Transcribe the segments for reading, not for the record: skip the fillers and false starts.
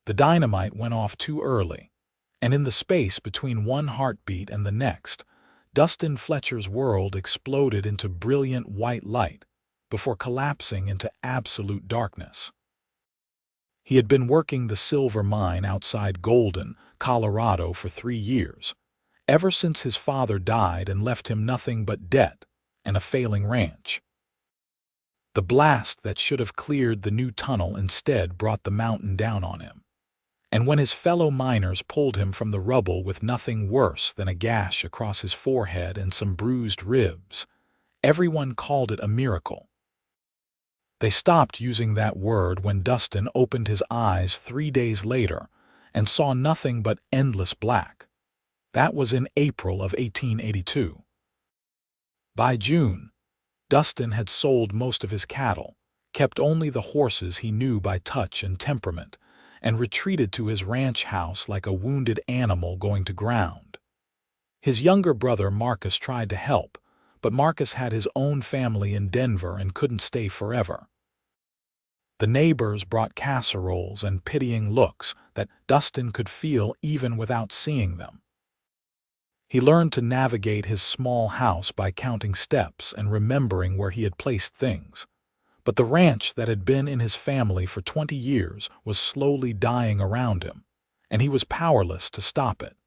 The dynamite went off too early, and in the space between one heartbeat and the next, Dustin Fletcher's world exploded into brilliant white light before collapsing into absolute darkness. He had been working the silver mine outside Golden, Colorado for 3 years, ever since his father died and left him nothing but debt and a failing ranch. The blast that should have cleared the new tunnel instead brought the mountain down on him. And when his fellow miners pulled him from the rubble with nothing worse than a gash across his forehead and some bruised ribs, everyone called it a miracle. They stopped using that word when Dustin opened his eyes 3 days later and saw nothing but endless black. That was in April of 1882. By June, Dustin had sold most of his cattle, kept only the horses he knew by touch and temperament, and retreated to his ranch house like a wounded animal going to ground. His younger brother Marcus tried to help, but Marcus had his own family in Denver and couldn't stay forever. The neighbors brought casseroles and pitying looks that Dustin could feel even without seeing them. He learned to navigate his small house by counting steps and remembering where he had placed things. But the ranch that had been in his family for 20 years was slowly dying around him, and he was powerless to stop it.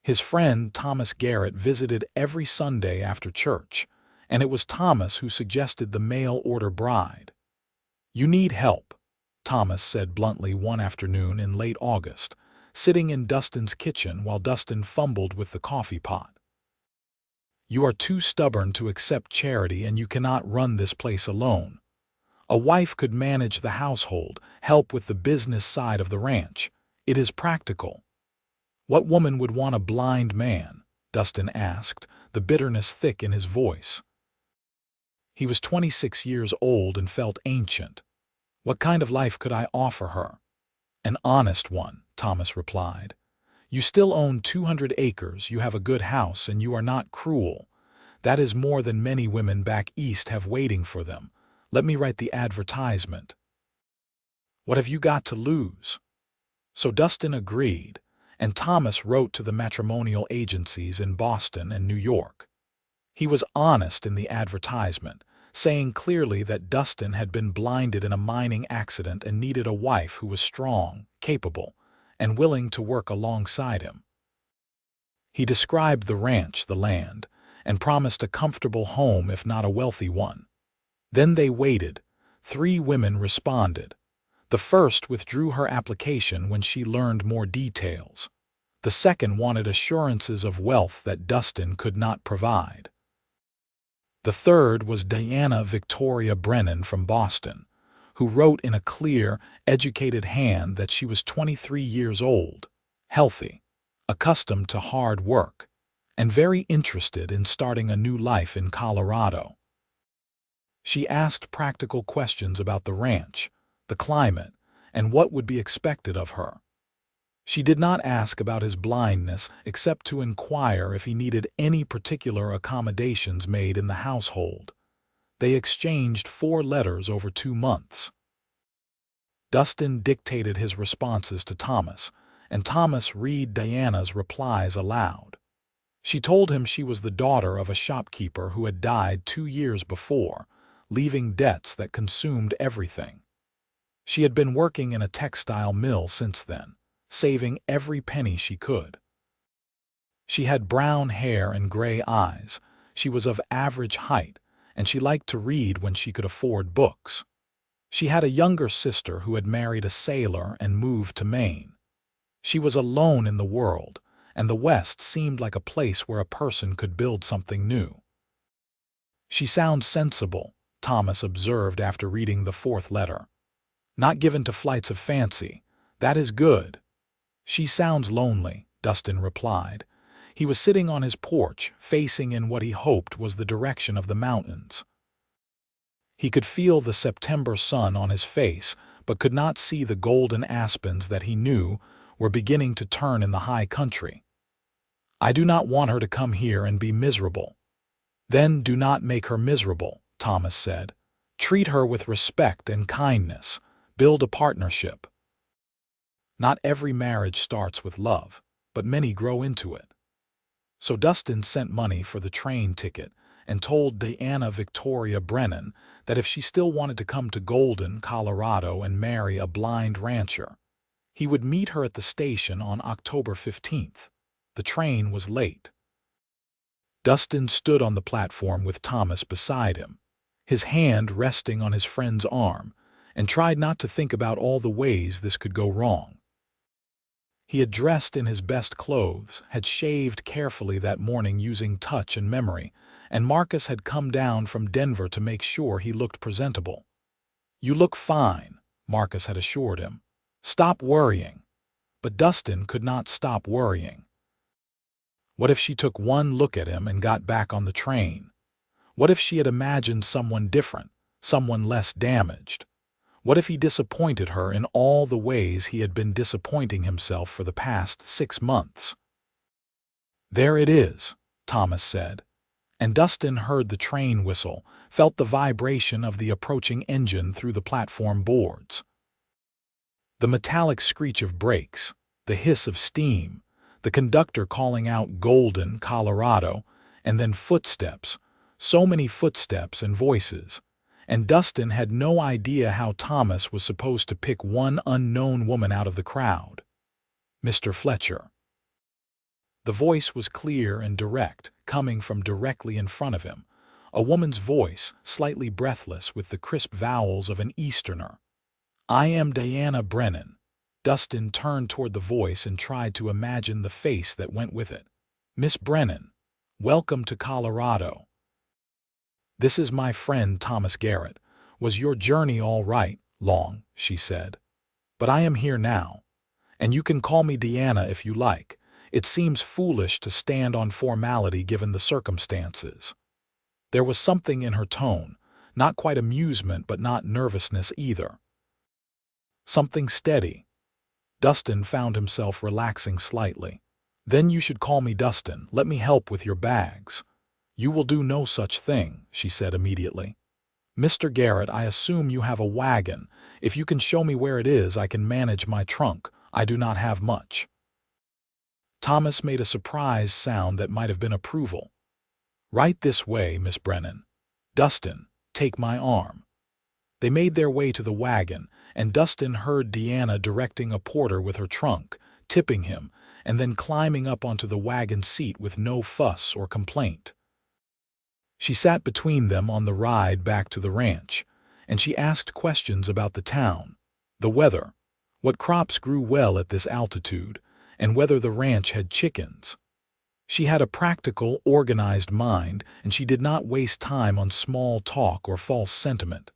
His friend Thomas Garrett visited every Sunday after church, and it was Thomas who suggested the mail-order bride. "You need help," Thomas said bluntly one afternoon in late August, sitting in Dustin's kitchen while Dustin fumbled with the coffee pot. "You are too stubborn to accept charity, and you cannot run this place alone. A wife could manage the household, help with the business side of the ranch. It is practical." "What woman would want a blind man?" Dustin asked, the bitterness thick in his voice. He was 26 years old and felt ancient. "What kind of life could I offer her?" "An honest one," Thomas replied. "You still own 200 acres, you have a good house, and you are not cruel. That is more than many women back east have waiting for them. Let me write the advertisement." "What have you got to lose?" So Dustin agreed, and Thomas wrote to the matrimonial agencies in Boston and New York. He was honest in the advertisement, saying clearly that Dustin had been blinded in a mining accident and needed a wife who was strong, capable, and willing to work alongside him. He described the ranch, the land, and promised a comfortable home if not a wealthy one. Then they waited. 3 women responded. The first withdrew her application when she learned more details. The second wanted assurances of wealth that Dustin could not provide. The third was Diana Victoria Brennan from Boston, who wrote in a clear, educated hand that she was 23 years old, healthy, accustomed to hard work, and very interested in starting a new life in Colorado. She asked practical questions about the ranch, the climate, and what would be expected of her. She did not ask about his blindness except to inquire if he needed any particular accommodations made in the household. They exchanged 4 letters over 2 months. Dustin dictated his responses to Thomas, and Thomas read Diana's replies aloud. She told him she was the daughter of a shopkeeper who had died 2 years before, leaving debts that consumed everything. She had been working in a textile mill since then, saving every penny she could. She had brown hair and gray eyes. She was of average height, and she liked to read when she could afford books. She had a younger sister who had married a sailor and moved to Maine. She was alone in the world, and the West seemed like a place where a person could build something new. "She sounds sensible," Thomas observed after reading the 4th letter. "Not given to flights of fancy. That is good." "She sounds lonely," Dustin replied. He was sitting on his porch, facing in what he hoped was the direction of the mountains. He could feel the September sun on his face, but could not see the golden aspens that he knew were beginning to turn in the high country. "I do not want her to come here and be miserable." "Then do not make her miserable," Thomas said. "Treat her with respect and kindness. Build a partnership." Not every marriage starts with love, but many grow into it. So Dustin sent money for the train ticket and told Diana Victoria Brennan that if she still wanted to come to Golden, Colorado and marry a blind rancher, he would meet her at the station on October 15th. The train was late. Dustin stood on the platform with Thomas beside him, his hand resting on his friend's arm, and tried not to think about all the ways this could go wrong. He had dressed in his best clothes, had shaved carefully that morning using touch and memory, and Marcus had come down from Denver to make sure he looked presentable. "You look fine," Marcus had assured him. "Stop worrying." But Dustin could not stop worrying. What if she took one look at him and got back on the train? What if she had imagined someone different, someone less damaged? What if he disappointed her in all the ways he had been disappointing himself for the past 6 months? "There it is," Thomas said, and Dustin heard the train whistle, felt the vibration of the approaching engine through the platform boards. The metallic screech of brakes, the hiss of steam, the conductor calling out Golden, Colorado, and then footsteps, so many footsteps and voices. And Dustin had no idea how Thomas was supposed to pick one unknown woman out of the crowd. "Mr. Fletcher." The voice was clear and direct, coming from directly in front of him, a woman's voice, slightly breathless with the crisp vowels of an Easterner. "I am Diana Brennan." Dustin turned toward the voice and tried to imagine the face that went with it. "Miss Brennan, welcome to Colorado." "This is my friend Thomas Garrett. Was your journey all right, long?" she said. "But I am here now. And you can call me Diana if you like. It seems foolish to stand on formality given the circumstances." There was something in her tone, not quite amusement but not nervousness either. Something steady. Dustin found himself relaxing slightly. "Then you should call me Dustin. Let me help with your bags." "You will do no such thing," she said immediately. "Mr. Garrett, I assume you have a wagon. If you can show me where it is, I can manage my trunk. I do not have much." Thomas made a surprised sound that might have been approval. "Right this way, Miss Brennan. Dustin, take my arm." They made their way to the wagon, and Dustin heard Deanna directing a porter with her trunk, tipping him, and then climbing up onto the wagon seat with no fuss or complaint. She sat between them on the ride back to the ranch, and she asked questions about the town, the weather, what crops grew well at this altitude, and whether the ranch had chickens. She had a practical, organized mind, and she did not waste time on small talk or false sentiment.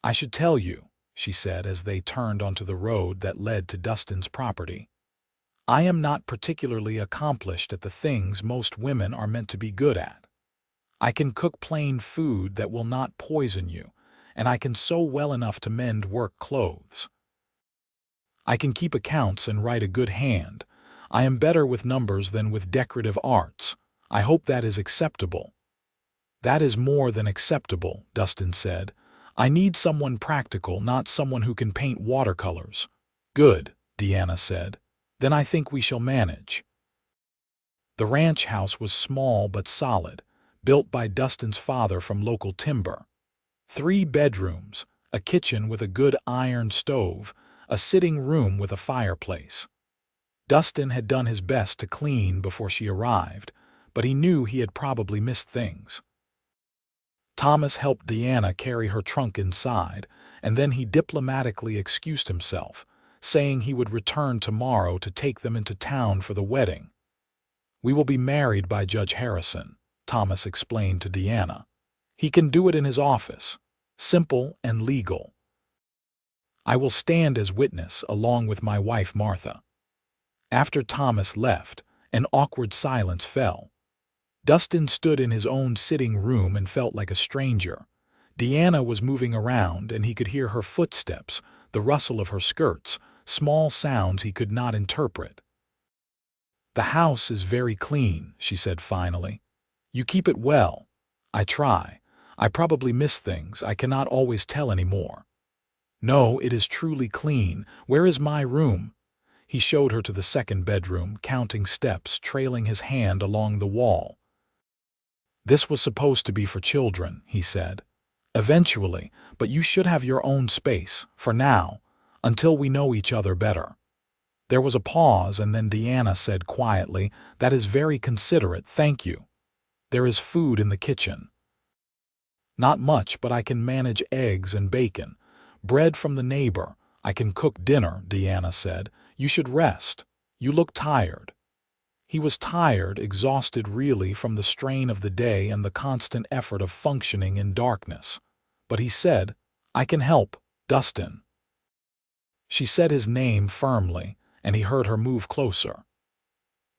"I should tell you," she said as they turned onto the road that led to Dustin's property, "I am not particularly accomplished at the things most women are meant to be good at. I can cook plain food that will not poison you, and I can sew well enough to mend work clothes. I can keep accounts and write a good hand. I am better with numbers than with decorative arts. I hope that is acceptable." "That is more than acceptable," Dustin said. "I need someone practical, not someone who can paint watercolors." "Good," Deanna said. "Then I think we shall manage." The ranch house was small but solid, built by Dustin's father from local timber. 3 bedrooms, a kitchen with a good iron stove, a sitting room with a fireplace. Dustin had done his best to clean before she arrived, but he knew he had probably missed things. Thomas helped Deanna carry her trunk inside, and then he diplomatically excused himself, saying he would return tomorrow to take them into town for the wedding. "We will be married by Judge Harrison," Thomas explained to Deanna. "He can do it in his office. Simple and legal. I will stand as witness along with my wife Martha." After Thomas left, an awkward silence fell. Dustin stood in his own sitting room and felt like a stranger. Deanna was moving around, and he could hear her footsteps, the rustle of her skirts, small sounds he could not interpret. "The house is very clean," she said finally. "You keep it well." "I try. I probably miss things. I cannot always tell anymore." No, it is truly clean. Where is my room? He showed her to the second bedroom, counting steps, trailing his hand along the wall. This was supposed to be for children, he said. Eventually, but you should have your own space, for now, until we know each other better. There was a pause, and then Deanna said quietly, "That is very considerate, thank you. There is food in the kitchen." "Not much, but I can manage eggs and bacon. Bread from the neighbor. I can cook dinner," Deanna said. "You should rest. You look tired." He was tired, exhausted really from the strain of the day and the constant effort of functioning in darkness. But he said, "I can help, Dustin." She said his name firmly, and he heard her move closer.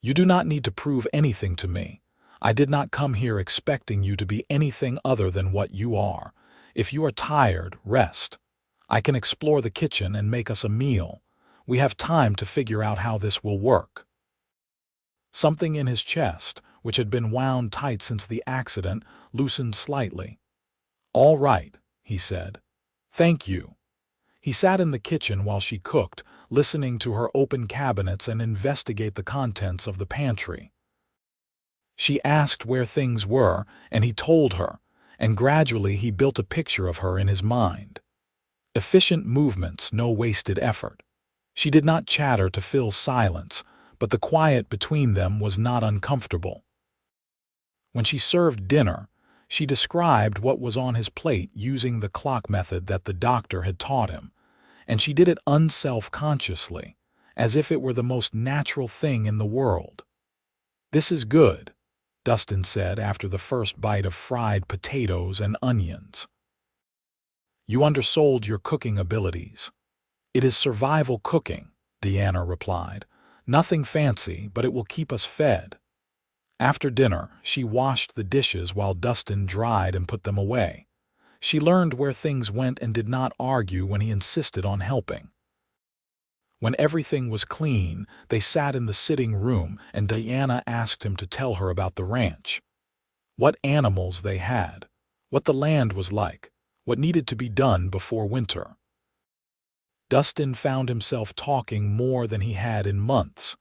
"You do not need to prove anything to me. I did not come here expecting you to be anything other than what you are. If you are tired, rest. I can explore the kitchen and make us a meal. We have time to figure out how this will work." Something in his chest, which had been wound tight since the accident, loosened slightly. "All right," he said. "Thank you." He sat in the kitchen while she cooked, listening to her open cabinets and investigate the contents of the pantry. She asked where things were, and he told her, and gradually he built a picture of her in his mind. Efficient movements, no wasted effort. She did not chatter to fill silence, but the quiet between them was not uncomfortable. When she served dinner, she described what was on his plate using the clock method that the doctor had taught him, and she did it unself-consciously, as if it were the most natural thing in the world. "This is good," Dustin said after the first bite of fried potatoes and onions. "You undersold your cooking abilities." "It is survival cooking," Deanna replied. "Nothing fancy, but it will keep us fed." After dinner, she washed the dishes while Dustin dried and put them away. She learned where things went and did not argue when he insisted on helping. When everything was clean, they sat in the sitting room and Diana asked him to tell her about the ranch. What animals they had, what the land was like, what needed to be done before winter. Dustin found himself talking more than he had in months,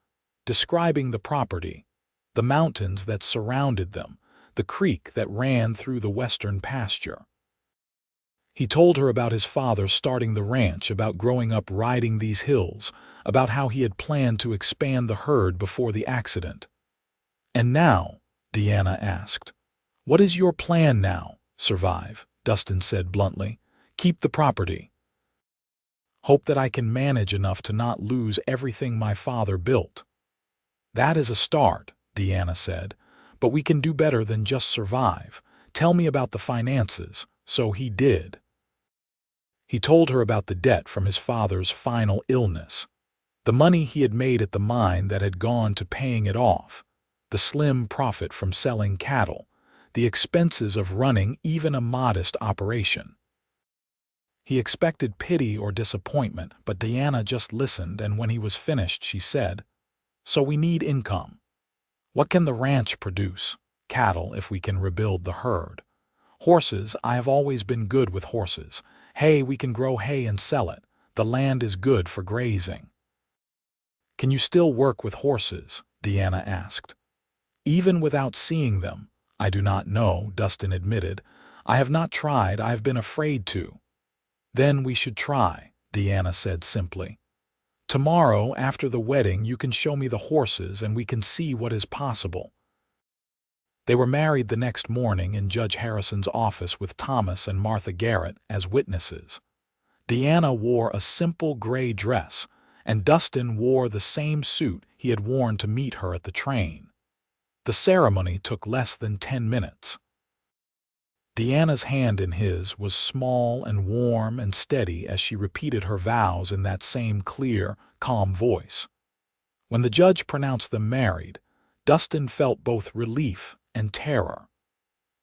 describing the property, the mountains that surrounded them, the creek that ran through the western pasture. He told her about his father starting the ranch, about growing up riding these hills, about how he had planned to expand the herd before the accident. "And now," Deanna asked. "What is your plan now?" "Survive," Dustin said bluntly. "Keep the property. Hope that I can manage enough to not lose everything my father built." "That is a start," Deanna said, "but we can do better than just survive. Tell me about the finances." So he did. He told her about the debt from his father's final illness, the money he had made at the mine that had gone to paying it off, the slim profit from selling cattle, the expenses of running even a modest operation. He expected pity or disappointment, but Deanna just listened, and when he was finished, she said, "So we need income. What can the ranch produce? Cattle, if we can rebuild the herd. Horses, I have always been good with horses. Hay, we can grow hay and sell it. The land is good for grazing." "Can you still work with horses?" Deanna asked. "Even without seeing them, I do not know," Dustin admitted. "I have not tried, I have been afraid to." "Then we should try," Deanna said simply. "Tomorrow, after the wedding, you can show me the horses and we can see what is possible." They were married the next morning in Judge Harrison's office with Thomas and Martha Garrett as witnesses. Deanna wore a simple gray dress, and Dustin wore the same suit he had worn to meet her at the train. The ceremony took less than 10 minutes. Deanna's hand in his was small and warm and steady as she repeated her vows in that same clear, calm voice. When the judge pronounced them married, Dustin felt both relief and terror.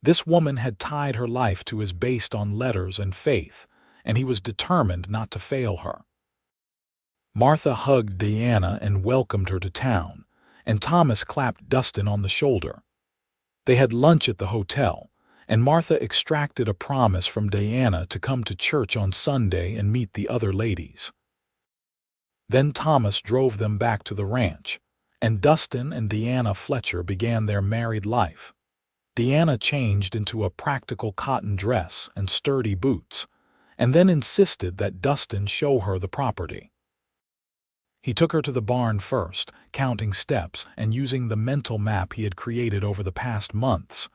This woman had tied her life to his based on letters and faith, and he was determined not to fail her. Martha hugged Deanna and welcomed her to town, and Thomas clapped Dustin on the shoulder. They had lunch at the hotel, and Martha extracted a promise from Diana to come to church on Sunday and meet the other ladies. Then Thomas drove them back to the ranch, and Dustin and Deanna Fletcher began their married life. Deanna changed into a practical cotton dress and sturdy boots, and then insisted that Dustin show her the property. He took her to the barn first, counting steps and using the mental map he had created over the past months.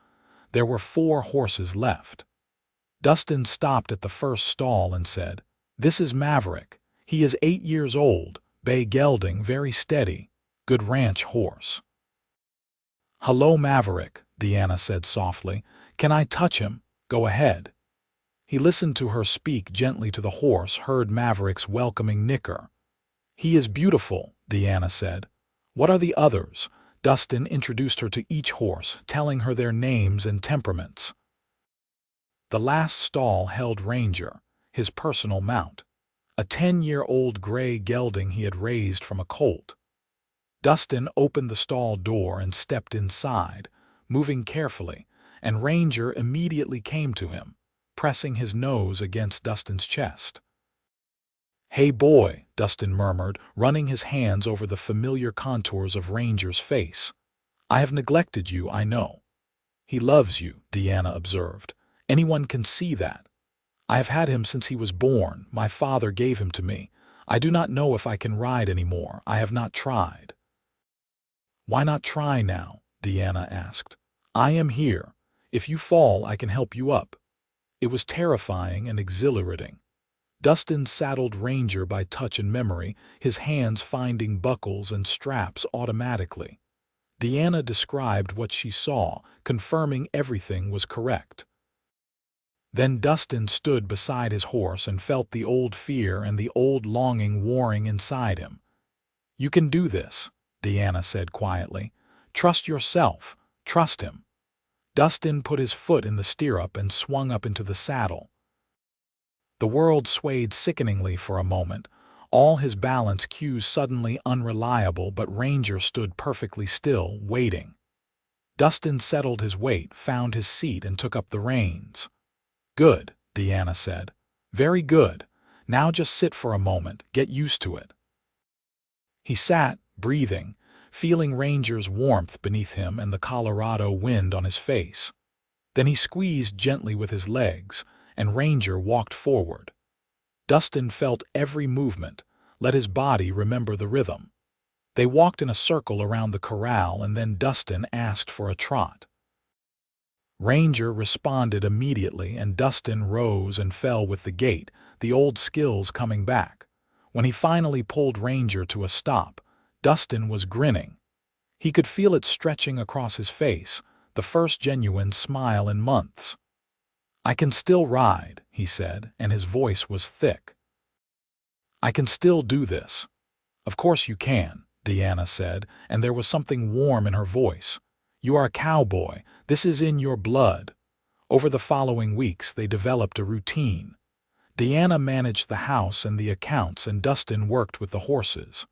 There were 4 horses left. Dustin stopped at the first stall and said, "This is Maverick. He is 8 years old, bay gelding, very steady, good ranch horse." "Hello, Maverick," Deanna said softly. "Can I touch him?" "Go ahead." He listened to her speak gently to the horse, heard Maverick's welcoming nicker. "He is beautiful," Deanna said. "What are the others?" Dustin introduced her to each horse, telling her their names and temperaments. The last stall held Ranger, his personal mount, a 10-year-old gray gelding he had raised from a colt. Dustin opened the stall door and stepped inside, moving carefully, and Ranger immediately came to him, pressing his nose against Dustin's chest. "Hey boy," Dustin murmured, running his hands over the familiar contours of Ranger's face. "I have neglected you, I know." "He loves you," Deanna observed. "Anyone can see that. I have had him since he was born. My father gave him to me. I do not know if I can ride anymore. I have not tried." "Why not try now?" Deanna asked. "I am here. If you fall, I can help you up." It was terrifying and exhilarating. Dustin saddled Ranger by touch and memory, his hands finding buckles and straps automatically. Deanna described what she saw, confirming everything was correct. Then Dustin stood beside his horse and felt the old fear and the old longing warring inside him. "You can do this," Deanna said quietly. "Trust yourself. Trust him." Dustin put his foot in the stirrup and swung up into the saddle. The world swayed sickeningly for a moment, all his balance cues suddenly unreliable, but Ranger stood perfectly still, waiting. Dustin settled his weight, found his seat, and took up the reins. "Good," Deanna said. "Very good. Now just sit for a moment, get used to it." He sat, breathing, feeling Ranger's warmth beneath him and the Colorado wind on his face. Then he squeezed gently with his legs, and Ranger walked forward. Dustin felt every movement, let his body remember the rhythm. They walked in a circle around the corral, and then Dustin asked for a trot. Ranger responded immediately, and Dustin rose and fell with the gait, the old skills coming back. When he finally pulled Ranger to a stop, Dustin was grinning. He could feel it stretching across his face, the first genuine smile in months. "I can still ride," he said, and his voice was thick. "I can still do this." "Of course you can," Deanna said, and there was something warm in her voice. "You are a cowboy. This is in your blood." Over the following weeks, they developed a routine. Deanna managed the house and the accounts, and Dustin worked with the horses.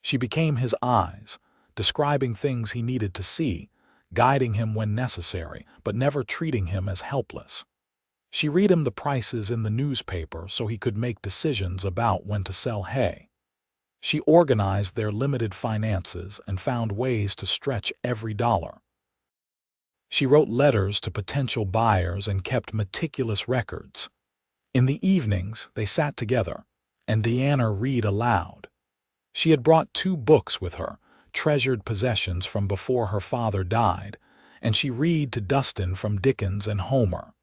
She became his eyes, describing things he needed to see, guiding him when necessary, but never treating him as helpless. She read him the prices in the newspaper so he could make decisions about when to sell hay. She organized their limited finances and found ways to stretch every dollar. She wrote letters to potential buyers and kept meticulous records. In the evenings, they sat together, and Deanna read aloud. She had brought 2 books with her, treasured possessions from before her father died, and she read to Dustin from Dickens and Homer.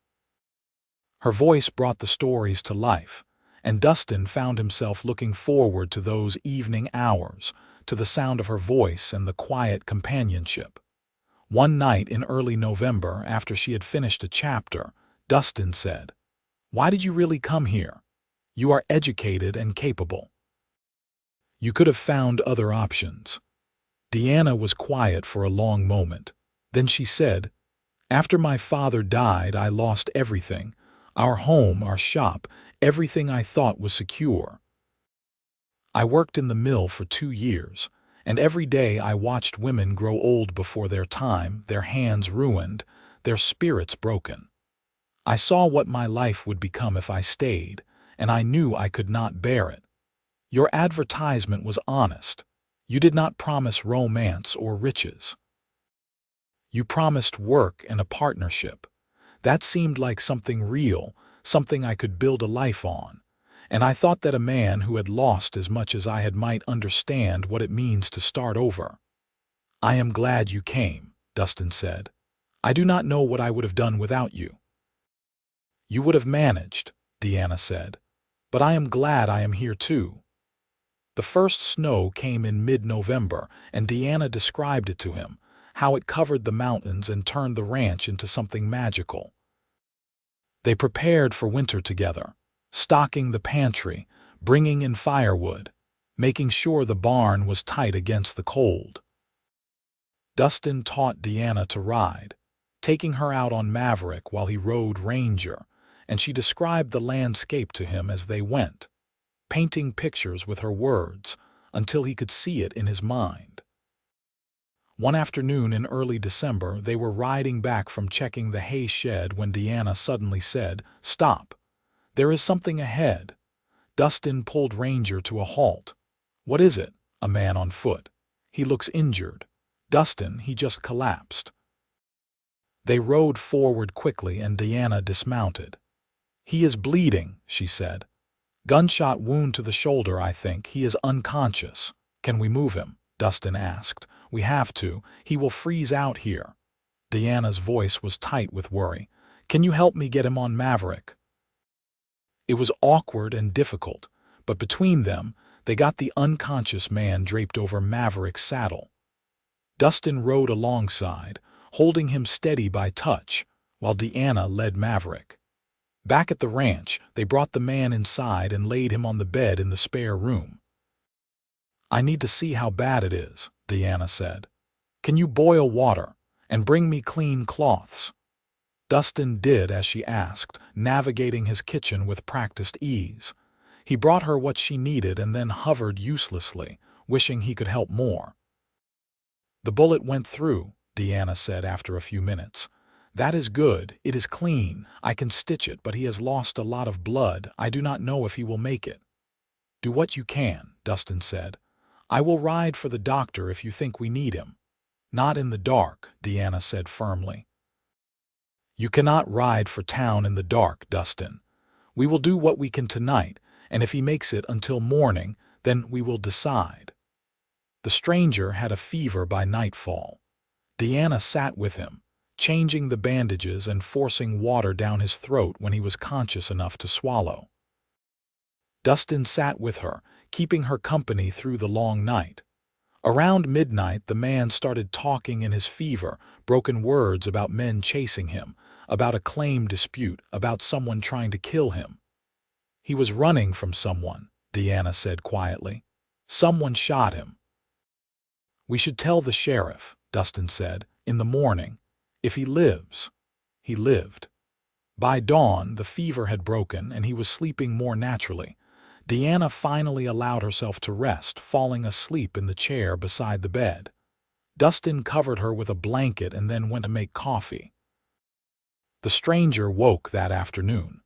Her voice brought the stories to life, and Dustin found himself looking forward to those evening hours, to the sound of her voice and the quiet companionship. One night in early November, after she had finished a chapter, Dustin said, "Why did you really come here? You are educated and capable. You could have found other options." Deanna was quiet for a long moment. Then she said, "After my father died, I lost everything. Our home, our shop, everything I thought was secure. I worked in the mill for 2 years, and every day I watched women grow old before their time, their hands ruined, their spirits broken. I saw what my life would become if I stayed, and I knew I could not bear it. Your advertisement was honest. You did not promise romance or riches. You promised work and a partnership. That seemed like something real, something I could build a life on. And I thought that a man who had lost as much as I had might understand what it means to start over. I am glad you came, Dustin said. I do not know what I would have done without you. You would have managed, Deanna said. But I am glad I am here too. The first snow came in mid-November, and Deanna described it to him, how it covered the mountains and turned the ranch into something magical. They prepared for winter together, stocking the pantry, bringing in firewood, making sure the barn was tight against the cold. Dustin taught Deanna to ride, taking her out on Maverick while he rode Ranger, and she described the landscape to him as they went, painting pictures with her words until he could see it in his mind. One afternoon in early December, they were riding back from checking the hay shed when Deanna suddenly said, "Stop. There is something ahead." Dustin pulled Ranger to a halt. "What is it?" "A man on foot. He looks injured." "Dustin, he just collapsed." They rode forward quickly and Deanna dismounted. "He is bleeding," she said. "Gunshot wound to the shoulder, I think. He is unconscious." "Can we move him?" Dustin asked. "We have to. He will freeze out here." Deanna's voice was tight with worry. "Can you help me get him on Maverick?" It was awkward and difficult, but between them, they got the unconscious man draped over Maverick's saddle. Dustin rode alongside, holding him steady by touch, while Deanna led Maverick. Back at the ranch, they brought the man inside and laid him on the bed in the spare room. "I need to see how bad it is," Deanna said. "Can you boil water and bring me clean cloths?" Dustin did as she asked, navigating his kitchen with practiced ease. He brought her what she needed and then hovered uselessly, wishing he could help more. "The bullet went through," Deanna said after a few minutes. "That is good. It is clean. I can stitch it, but he has lost a lot of blood. I do not know if he will make it." "Do what you can," Dustin said. "I will ride for the doctor if you think we need him." "Not in the dark," Deanna said firmly. "You cannot ride for town in the dark, Dustin. We will do what we can tonight, and if he makes it until morning, then we will decide." The stranger had a fever by nightfall. Deanna sat with him, changing the bandages and forcing water down his throat when he was conscious enough to swallow. Dustin sat with her, keeping her company through the long night. Around midnight, the man started talking in his fever, broken words about men chasing him, about a claim dispute, about someone trying to kill him. "He was running from someone," Deanna said quietly. "Someone shot him." "We should tell the sheriff," Dustin said, "in the morning. If he lives." He lived. By dawn, the fever had broken and he was sleeping more naturally. Deanna finally allowed herself to rest, falling asleep in the chair beside the bed. Dustin covered her with a blanket and then went to make coffee. The stranger woke that afternoon.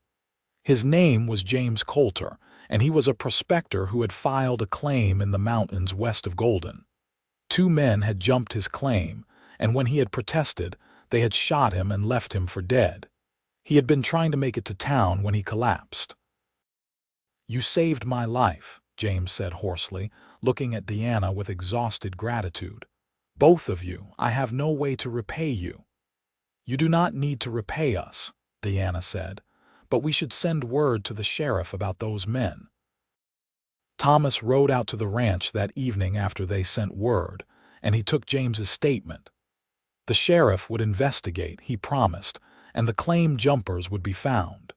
His name was James Coulter, and he was a prospector who had filed a claim in the mountains west of Golden. 2 men had jumped his claim, and when he had protested, they had shot him and left him for dead. He had been trying to make it to town when he collapsed. "You saved my life," James said hoarsely, looking at Deanna with exhausted gratitude. "Both of you. I have no way to repay you." "You do not need to repay us," Deanna said, "but we should send word to the sheriff about those men." Thomas rode out to the ranch that evening after they sent word, and he took James's statement. The sheriff would investigate, he promised, and the claim jumpers would be found.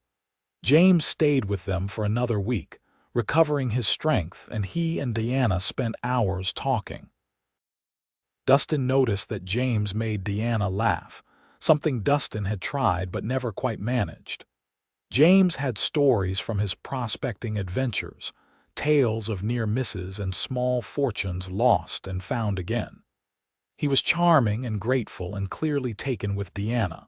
James stayed with them for another week, recovering his strength, and he and Deanna spent hours talking. Dustin noticed that James made Deanna laugh, something Dustin had tried but never quite managed. James had stories from his prospecting adventures, tales of near misses and small fortunes lost and found again. He was charming and grateful and clearly taken with Deanna.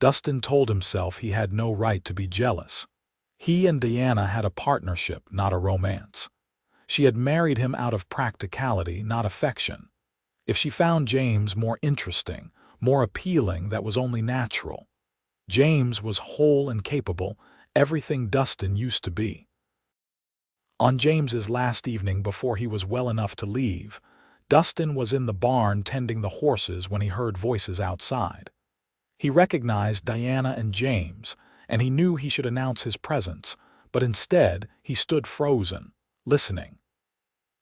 Dustin told himself he had no right to be jealous. He and Deanna had a partnership, not a romance. She had married him out of practicality, not affection. If she found James more interesting, more appealing, that was only natural. James was whole and capable, everything Dustin used to be. On James's last evening before he was well enough to leave, Dustin was in the barn tending the horses when he heard voices outside. He recognized Diana and James, and he knew he should announce his presence, but instead he stood frozen, listening.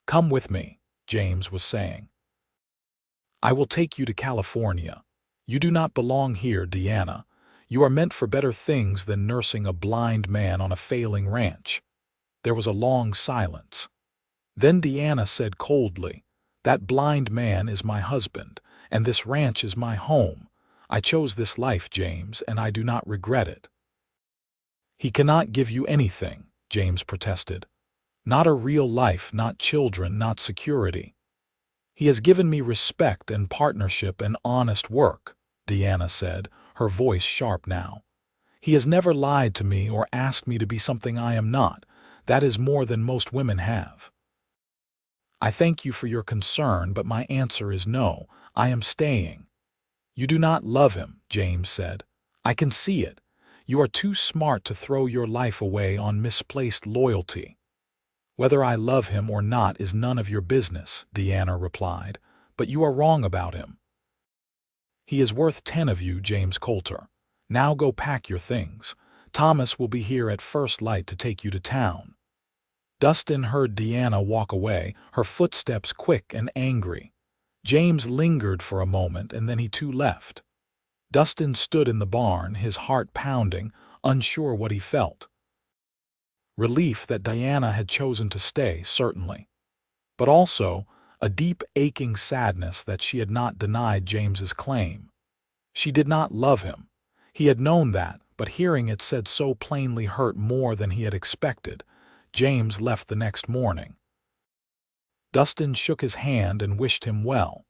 "Come with me," James was saying. "I will take you to California. You do not belong here, Deanna. You are meant for better things than nursing a blind man on a failing ranch." There was a long silence. Then Deanna said coldly, "That blind man is my husband, and this ranch is my home. I chose this life, James, and I do not regret it." "He cannot give you anything," James protested. "Not a real life, not children, not security." "He has given me respect and partnership and honest work," Deanna said, her voice sharp now. "He has never lied to me or asked me to be something I am not. That is more than most women have." "I thank you for your concern, but my answer is no. I am staying." "You do not love him," James said. "I can see it. You are too smart to throw your life away on misplaced loyalty." "Whether I love him or not is none of your business," Deanna replied, "but you are wrong about him." "He is worth 10 of you, James Coulter. Now go pack your things. Thomas will be here at first light to take you to town." Dustin heard Deanna walk away, her footsteps quick and angry. James lingered for a moment, and then he too left. Dustin stood in the barn, his heart pounding, unsure what he felt. Relief that Diana had chosen to stay, certainly. But also a deep, aching sadness that she had not denied James's claim. She did not love him. He had known that, but hearing it said so plainly hurt more than he had expected. James left the next morning. Dustin shook his hand and wished him well,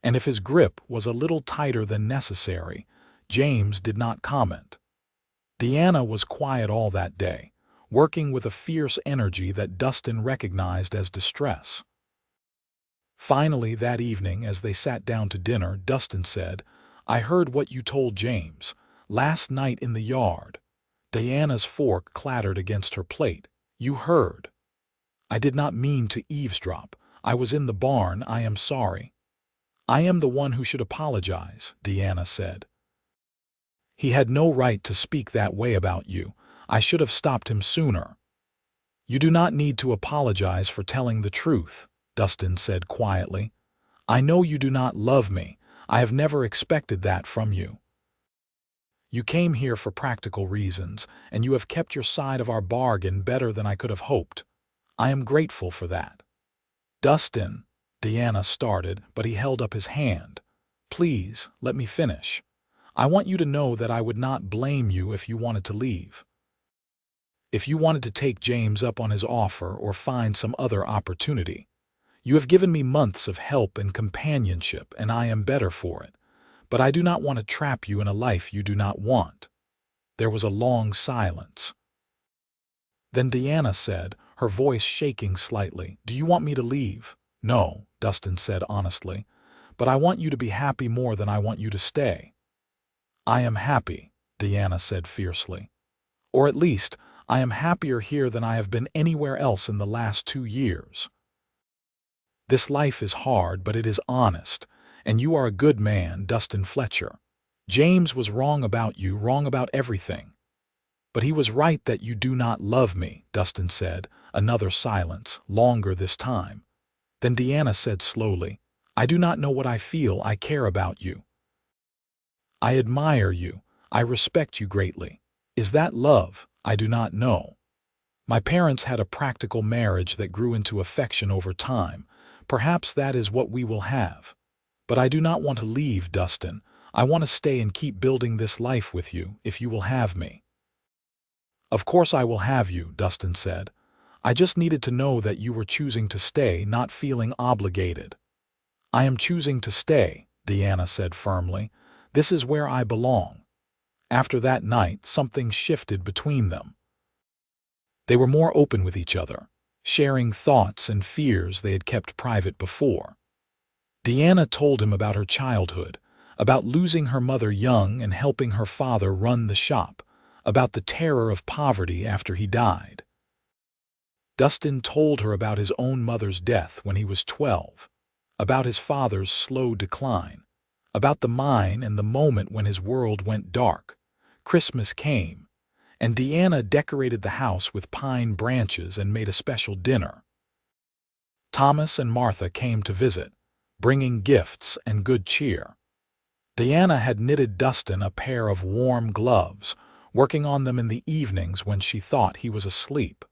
and if his grip was a little tighter than necessary, James did not comment. Deanna was quiet all that day, working with a fierce energy that Dustin recognized as distress. Finally, that evening, as they sat down to dinner, Dustin said, "I heard what you told James. Last night in the yard." Diana's fork clattered against her plate. "You heard." "I did not mean to eavesdrop. I was in the barn. I am sorry." "I am the one who should apologize," Deanna said. "He had no right to speak that way about you. I should have stopped him sooner." "You do not need to apologize for telling the truth," Dustin said quietly. "I know you do not love me. I have never expected that from you. You came here for practical reasons, and you have kept your side of our bargain better than I could have hoped. I am grateful for that." "Dustin," Deanna started, but he held up his hand. "Please, let me finish. I want you to know that I would not blame you if you wanted to leave. If you wanted to take James up on his offer or find some other opportunity. You have given me months of help and companionship, and I am better for it. But I do not want to trap you in a life you do not want." There was a long silence. Then Deanna said, her voice shaking slightly, "Do you want me to leave?" "No," Dustin said honestly, "but I want you to be happy more than I want you to stay." "I am happy," Deanna said fiercely. "Or at least, I am happier here than I have been anywhere else in the last 2 years. This life is hard, but it is honest, and you are a good man, Dustin Fletcher. James was wrong about you, wrong about everything. But he was right that you do not love me," Dustin said. Another silence, longer this time. Then Deanna said slowly, "I do not know what I feel. I care about you. I admire you. I respect you greatly. Is that love? I do not know. My parents had a practical marriage that grew into affection over time. Perhaps that is what we will have. But I do not want to leave, Dustin. I want to stay and keep building this life with you, if you will have me." "Of course I will have you," Dustin said. "I just needed to know that you were choosing to stay, not feeling obligated." "I am choosing to stay," Deanna said firmly. "This is where I belong." After that night, something shifted between them. They were more open with each other, sharing thoughts and fears they had kept private before. Deanna told him about her childhood, about losing her mother young and helping her father run the shop, about the terror of poverty after he died. Dustin told her about his own mother's death when he was 12, about his father's slow decline, about the mine and the moment when his world went dark. Christmas came, and Deanna decorated the house with pine branches and made a special dinner. Thomas and Martha came to visit, bringing gifts and good cheer. Deanna had knitted Dustin a pair of warm gloves, working on them in the evenings when she thought he was asleep.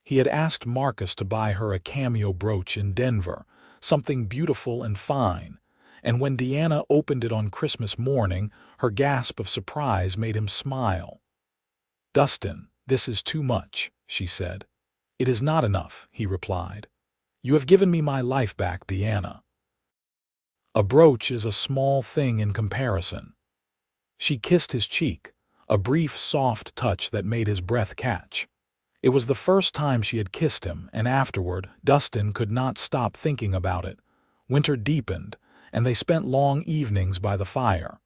He had asked Marcus to buy her a cameo brooch in Denver, something beautiful and fine, and when Deanna opened it on Christmas morning, her gasp of surprise made him smile. "Dustin, this is too much," she said. "It is not enough," he replied. "You have given me my life back, Deanna." "A brooch is a small thing in comparison." She kissed his cheek, a brief, soft touch that made his breath catch. It was the first time she had kissed him, and afterward, Dustin could not stop thinking about it. Winter deepened, and they spent long evenings by the fire.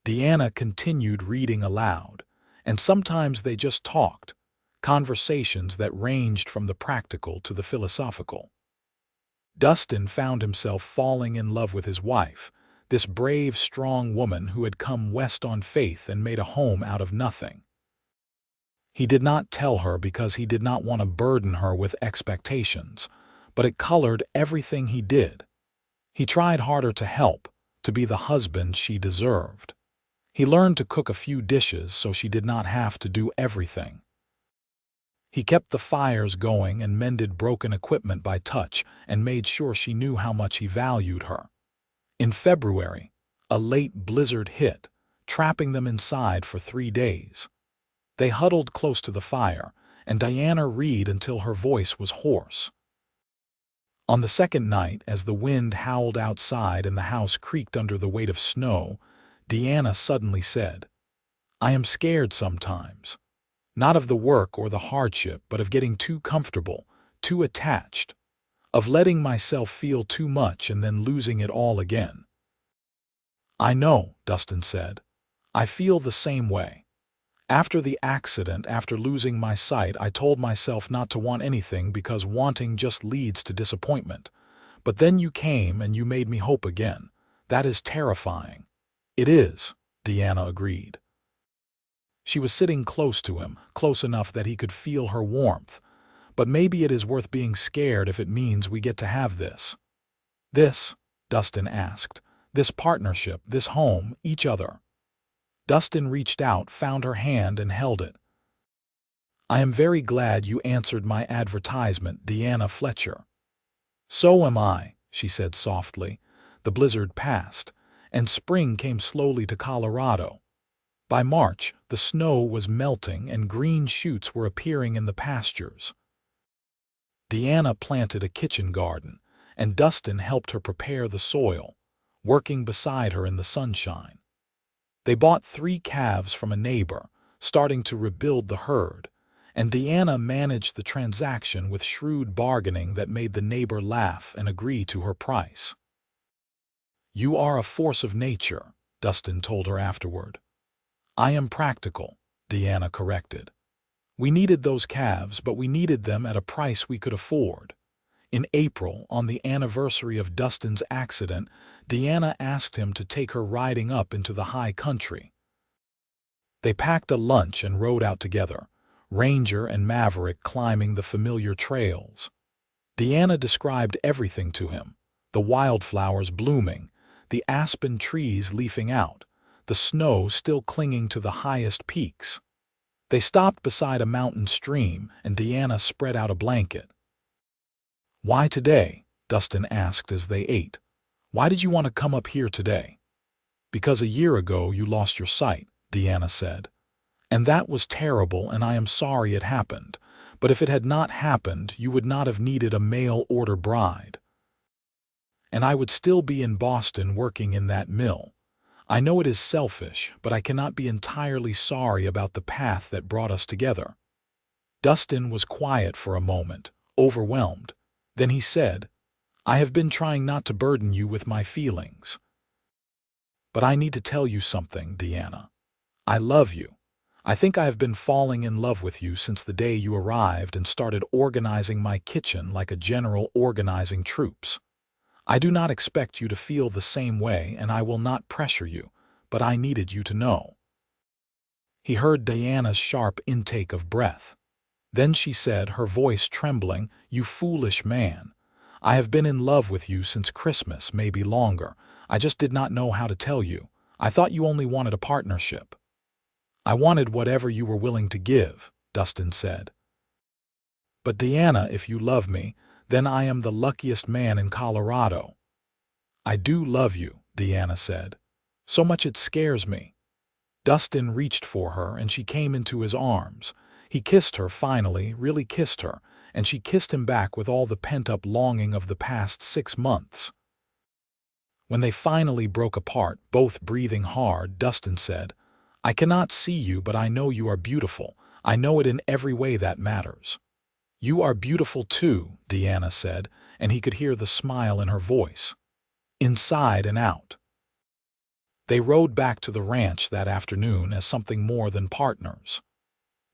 Deanna continued reading aloud, and sometimes they just talked, conversations that ranged from the practical to the philosophical. Dustin found himself falling in love with his wife, this brave, strong woman who had come west on faith and made a home out of nothing. He did not tell her because he did not want to burden her with expectations, but it colored everything he did. He tried harder to help, to be the husband she deserved. He learned to cook a few dishes so she did not have to do everything. He kept the fires going and mended broken equipment by touch and made sure she knew how much he valued her. In February, a late blizzard hit, trapping them inside for 3 days. They huddled close to the fire, and Deanna read until her voice was hoarse. On the second night, as the wind howled outside and the house creaked under the weight of snow, Deanna suddenly said, "I am scared sometimes. Not of the work or the hardship, but of getting too comfortable, too attached, of letting myself feel too much and then losing it all again." "I know," Dustin said. "I feel the same way. After the accident, after losing my sight, I told myself not to want anything because wanting just leads to disappointment. But then you came and you made me hope again. That is terrifying." "It is," Deanna agreed. She was sitting close to him, close enough that he could feel her warmth. "But maybe it is worth being scared if it means we get to have this." "This?" Dustin asked. "This partnership, this home, each other." Dustin reached out, found her hand, and held it. "I am very glad you answered my advertisement, Deanna Fletcher." "So am I," she said softly. The blizzard passed, and spring came slowly to Colorado. By March, the snow was melting and green shoots were appearing in the pastures. Deanna planted a kitchen garden, and Dustin helped her prepare the soil, working beside her in the sunshine. They bought 3 calves from a neighbor, starting to rebuild the herd, and Deanna managed the transaction with shrewd bargaining that made the neighbor laugh and agree to her price. "You are a force of nature," Dustin told her afterward. "I am practical," Deanna corrected. "We needed those calves, but we needed them at a price we could afford." In April, on the anniversary of Dustin's accident, Deanna asked him to take her riding up into the high country. They packed a lunch and rode out together, Ranger and Maverick climbing the familiar trails. Deanna described everything to him: the wildflowers blooming, the aspen trees leafing out, the snow still clinging to the highest peaks. They stopped beside a mountain stream, and Deanna spread out a blanket. "Why today?" Dustin asked as they ate. "Why did you want to come up here today?" "Because a year ago you lost your sight," Deanna said. "And that was terrible, and I am sorry it happened. But if it had not happened, you would not have needed a mail-order bride. And I would still be in Boston working in that mill. I know it is selfish, but I cannot be entirely sorry about the path that brought us together." Dustin was quiet for a moment, overwhelmed. Then he said, "I have been trying not to burden you with my feelings. But I need to tell you something, Deanna. I love you. I think I have been falling in love with you since the day you arrived and started organizing my kitchen like a general organizing troops. I do not expect you to feel the same way, and I will not pressure you, but I needed you to know." He heard Diana's sharp intake of breath. Then she said, her voice trembling, "You foolish man. I have been in love with you since Christmas, maybe longer. I just did not know how to tell you. I thought you only wanted a partnership." "I wanted whatever you were willing to give," Dustin said. "But Deanna, if you love me, then I am the luckiest man in Colorado." "I do love you," Deanna said. "So much it scares me." Dustin reached for her and she came into his arms. He kissed her finally, really kissed her, and she kissed him back with all the pent-up longing of the past 6 months. When they finally broke apart, both breathing hard, Dustin said, "I cannot see you, but I know you are beautiful. I know it in every way that matters." "You are beautiful too," Deanna said, and he could hear the smile in her voice. Inside and out. They rode back to the ranch that afternoon as something more than partners.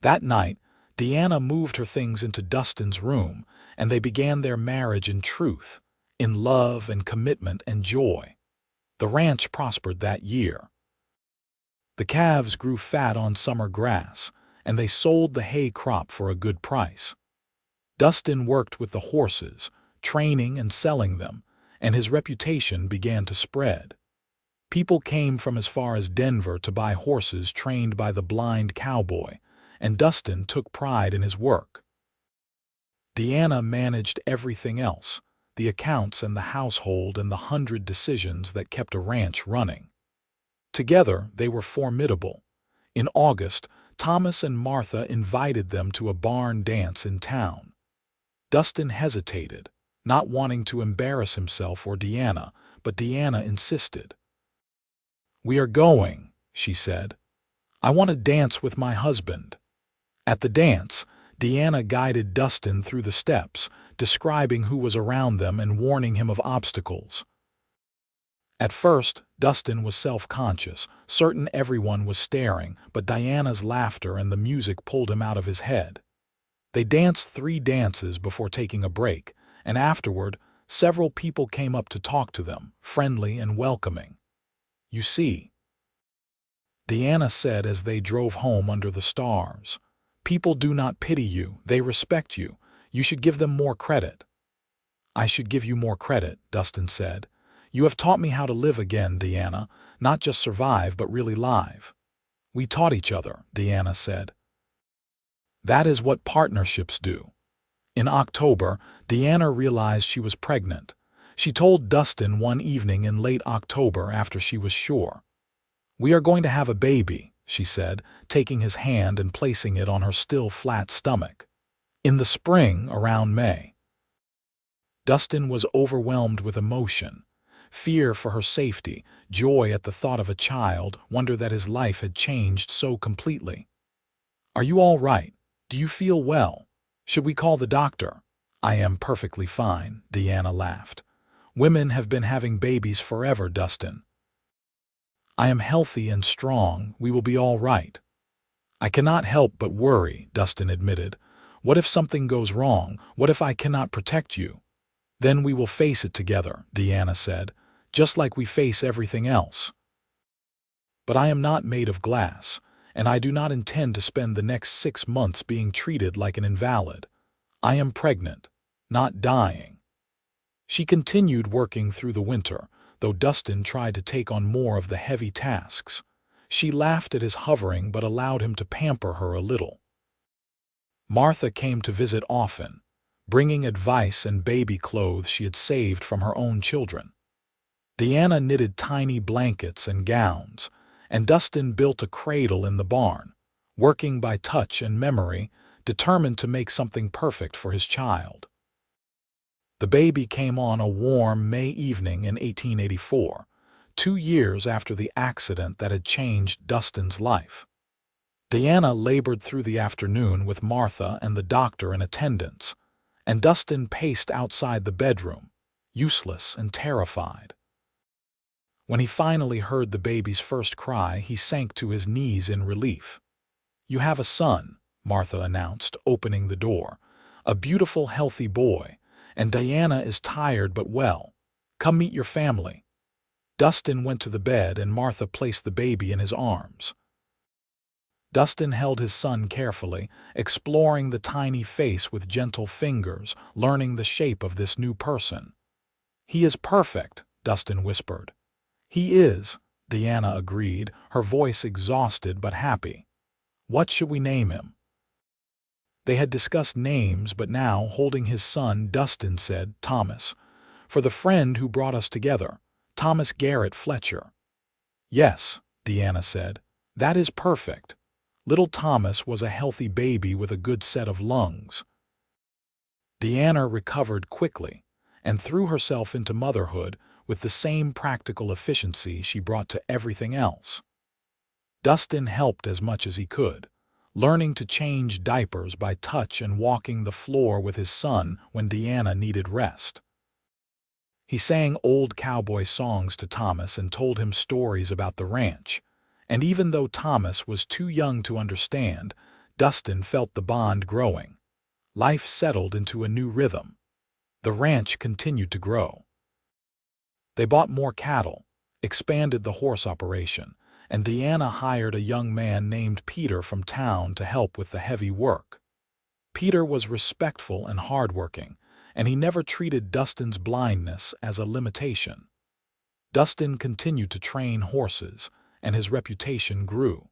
That night, Deanna moved her things into Dustin's room, and they began their marriage in truth, in love and commitment and joy. The ranch prospered that year. The calves grew fat on summer grass, and they sold the hay crop for a good price. Dustin worked with the horses, training and selling them, and his reputation began to spread. People came from as far as Denver to buy horses trained by the blind Cowboy, and Dustin took pride in his work. Deanna managed everything else, the accounts and the household and the 100 decisions that kept a ranch running. Together, they were formidable. In August, Thomas and Martha invited them to a barn dance in town. Dustin hesitated, not wanting to embarrass himself or Deanna, but Deanna insisted. "We are going," she said. "I want to dance with my husband." At the dance, Deanna guided Dustin through the steps, describing who was around them and warning him of obstacles. At first, Dustin was self-conscious, certain everyone was staring, but Diana's laughter and the music pulled him out of his head. They danced 3 dances before taking a break, and afterward, several people came up to talk to them, friendly and welcoming. "You see," Deanna said as they drove home under the stars, "people do not pity you, they respect you. You should give them more credit." "I should give you more credit," Dustin said. "You have taught me how to live again, Deanna, not just survive but really live." "We taught each other," Deanna said. "That is what partnerships do." In October, Deanna realized she was pregnant. She told Dustin one evening in late October after she was sure. "We are going to have a baby," she said, taking his hand and placing it on her still flat stomach. "In the spring, around May." Dustin was overwhelmed with emotion. Fear for her safety, joy at the thought of a child, wonder that his life had changed so completely. "Are you all right? Do you feel well? Should we call the doctor?" "I am perfectly fine," Deanna laughed. "Women have been having babies forever, Dustin. I am healthy and strong, we will be all right." "I cannot help but worry," Dustin admitted. "What if something goes wrong? What if I cannot protect you?" "Then we will face it together," Deanna said, "just like we face everything else." "But I am not made of glass, and I do not intend to spend the next 6 months being treated like an invalid. I am pregnant, not dying." She continued working through the winter, though Dustin tried to take on more of the heavy tasks. She laughed at his hovering but allowed him to pamper her a little. Martha came to visit often, bringing advice and baby clothes she had saved from her own children. Deanna knitted tiny blankets and gowns, and Dustin built a cradle in the barn, working by touch and memory, determined to make something perfect for his child. The baby came on a warm May evening in 1884. 2 years after the accident that had changed Dustin's life. Diana labored through the afternoon with Martha and the doctor in attendance, and Dustin paced outside the bedroom, useless and terrified. When he finally heard the baby's first cry, he sank to his knees in relief. "You have a son," Martha announced, opening the door. "A beautiful, healthy boy, and Diana is tired but well. Come meet your family." Dustin went to the bed and Martha placed the baby in his arms. Dustin held his son carefully, exploring the tiny face with gentle fingers, learning the shape of this new person. "He is perfect," Dustin whispered. "He is," Diana agreed, her voice exhausted but happy. "What should we name him?" They had discussed names, but now, holding his son, Dustin said, "Thomas, for the friend who brought us together, Thomas Garrett Fletcher." "Yes," Diana said, "that is perfect. Little Thomas was a healthy baby with a good set of lungs." Diana recovered quickly and threw herself into motherhood with the same practical efficiency she brought to everything else. Dustin helped as much as he could, learning to change diapers by touch and walking the floor with his son when Diana needed rest. He sang old cowboy songs to Thomas and told him stories about the ranch, and even though Thomas was too young to understand, Dustin felt the bond growing. Life settled into a new rhythm. The ranch continued to grow. They bought more cattle, expanded the horse operation, and Diana hired a young man named Peter from town to help with the heavy work. Peter was respectful and hardworking, and he never treated Dustin's blindness as a limitation. Dustin continued to train horses, and his reputation grew.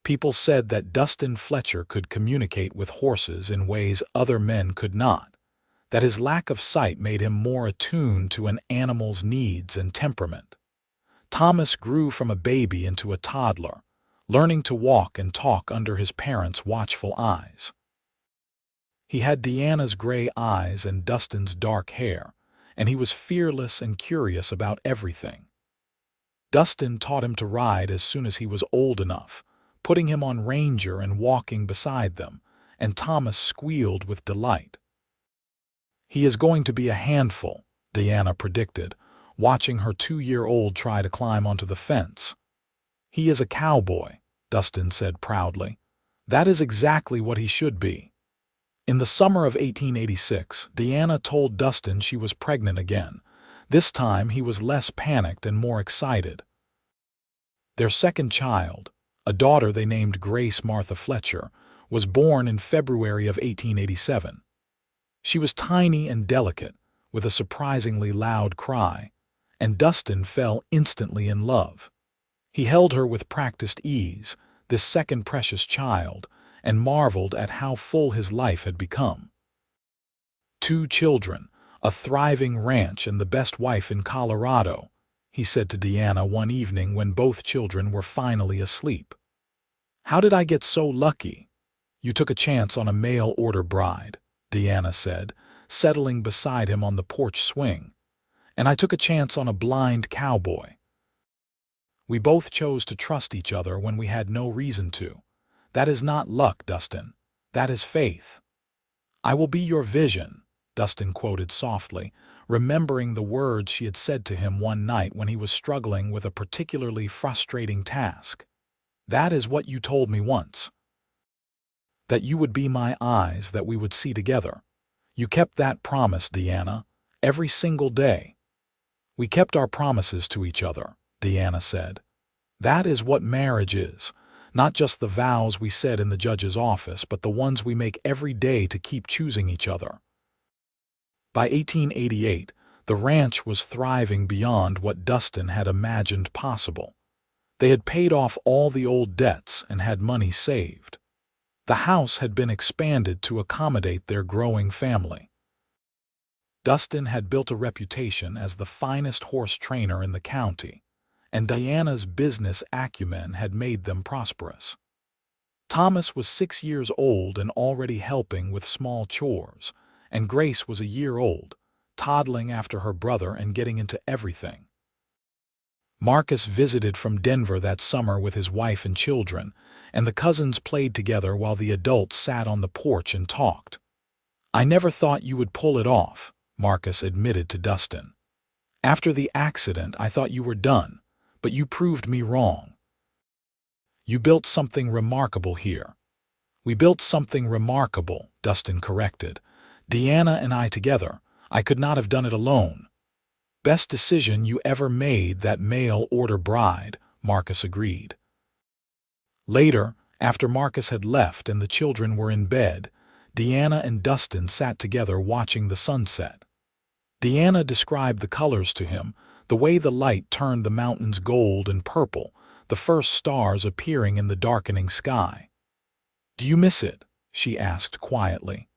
People said that Dustin Fletcher could communicate with horses in ways other men could not, that his lack of sight made him more attuned to an animal's needs and temperament. Thomas grew from a baby into a toddler, learning to walk and talk under his parents' watchful eyes. He had Diana's gray eyes and Dustin's dark hair, and he was fearless and curious about everything. Dustin taught him to ride as soon as he was old enough, putting him on Ranger and walking beside them, and Thomas squealed with delight. "He is going to be a handful," Diana predicted, watching her 2-year-old try to climb onto the fence. "He is a cowboy," Dustin said proudly. "That is exactly what he should be." In the summer of 1886, Diana told Dustin she was pregnant again. This time he was less panicked and more excited. Their second child, a daughter they named Grace Martha Fletcher, was born in February of 1887. She was tiny and delicate, with a surprisingly loud cry, and Dustin fell instantly in love. He held her with practiced ease, this second precious child, and marveled at how full his life had become. 2 children, a thriving ranch, and the best wife in Colorado, he said to Diana one evening when both children were finally asleep. "How did I get so lucky?" "You took a chance on a mail-order bride," Diana said, settling beside him on the porch swing. "And I took a chance on a blind cowboy. We both chose to trust each other when we had no reason to. That is not luck, Dustin. That is faith." "I will be your vision," Dustin quoted softly, remembering the words she had said to him one night when he was struggling with a particularly frustrating task. "That is what you told me once. That you would be my eyes, that we would see together. You kept that promise, Diana, every single day." "We kept our promises to each other," Diana said. "That is what marriage is. Not just the vows we said in the judge's office, but the ones we make every day to keep choosing each other." By 1888, the ranch was thriving beyond what Dustin had imagined possible. They had paid off all the old debts and had money saved. The house had been expanded to accommodate their growing family. Dustin had built a reputation as the finest horse trainer in the county, and Diana's business acumen had made them prosperous. Thomas was 6 years old and already helping with small chores, and Grace was a year old, toddling after her brother and getting into everything. Marcus visited from Denver that summer with his wife and children, and the cousins played together while the adults sat on the porch and talked. "I never thought you would pull it off," Marcus admitted to Dustin. "After the accident, I thought you were done, but you proved me wrong. You built something remarkable here." "We built something remarkable," Dustin corrected. "Deanna and I together. I could not have done it alone." "Best decision you ever made, that mail-order bride," Marcus agreed. Later, after Marcus had left and the children were in bed, Deanna and Dustin sat together watching the sunset. Deanna described the colors to him, the way the light turned the mountains gold and purple, the first stars appearing in the darkening sky. "Do you miss it?" she asked quietly.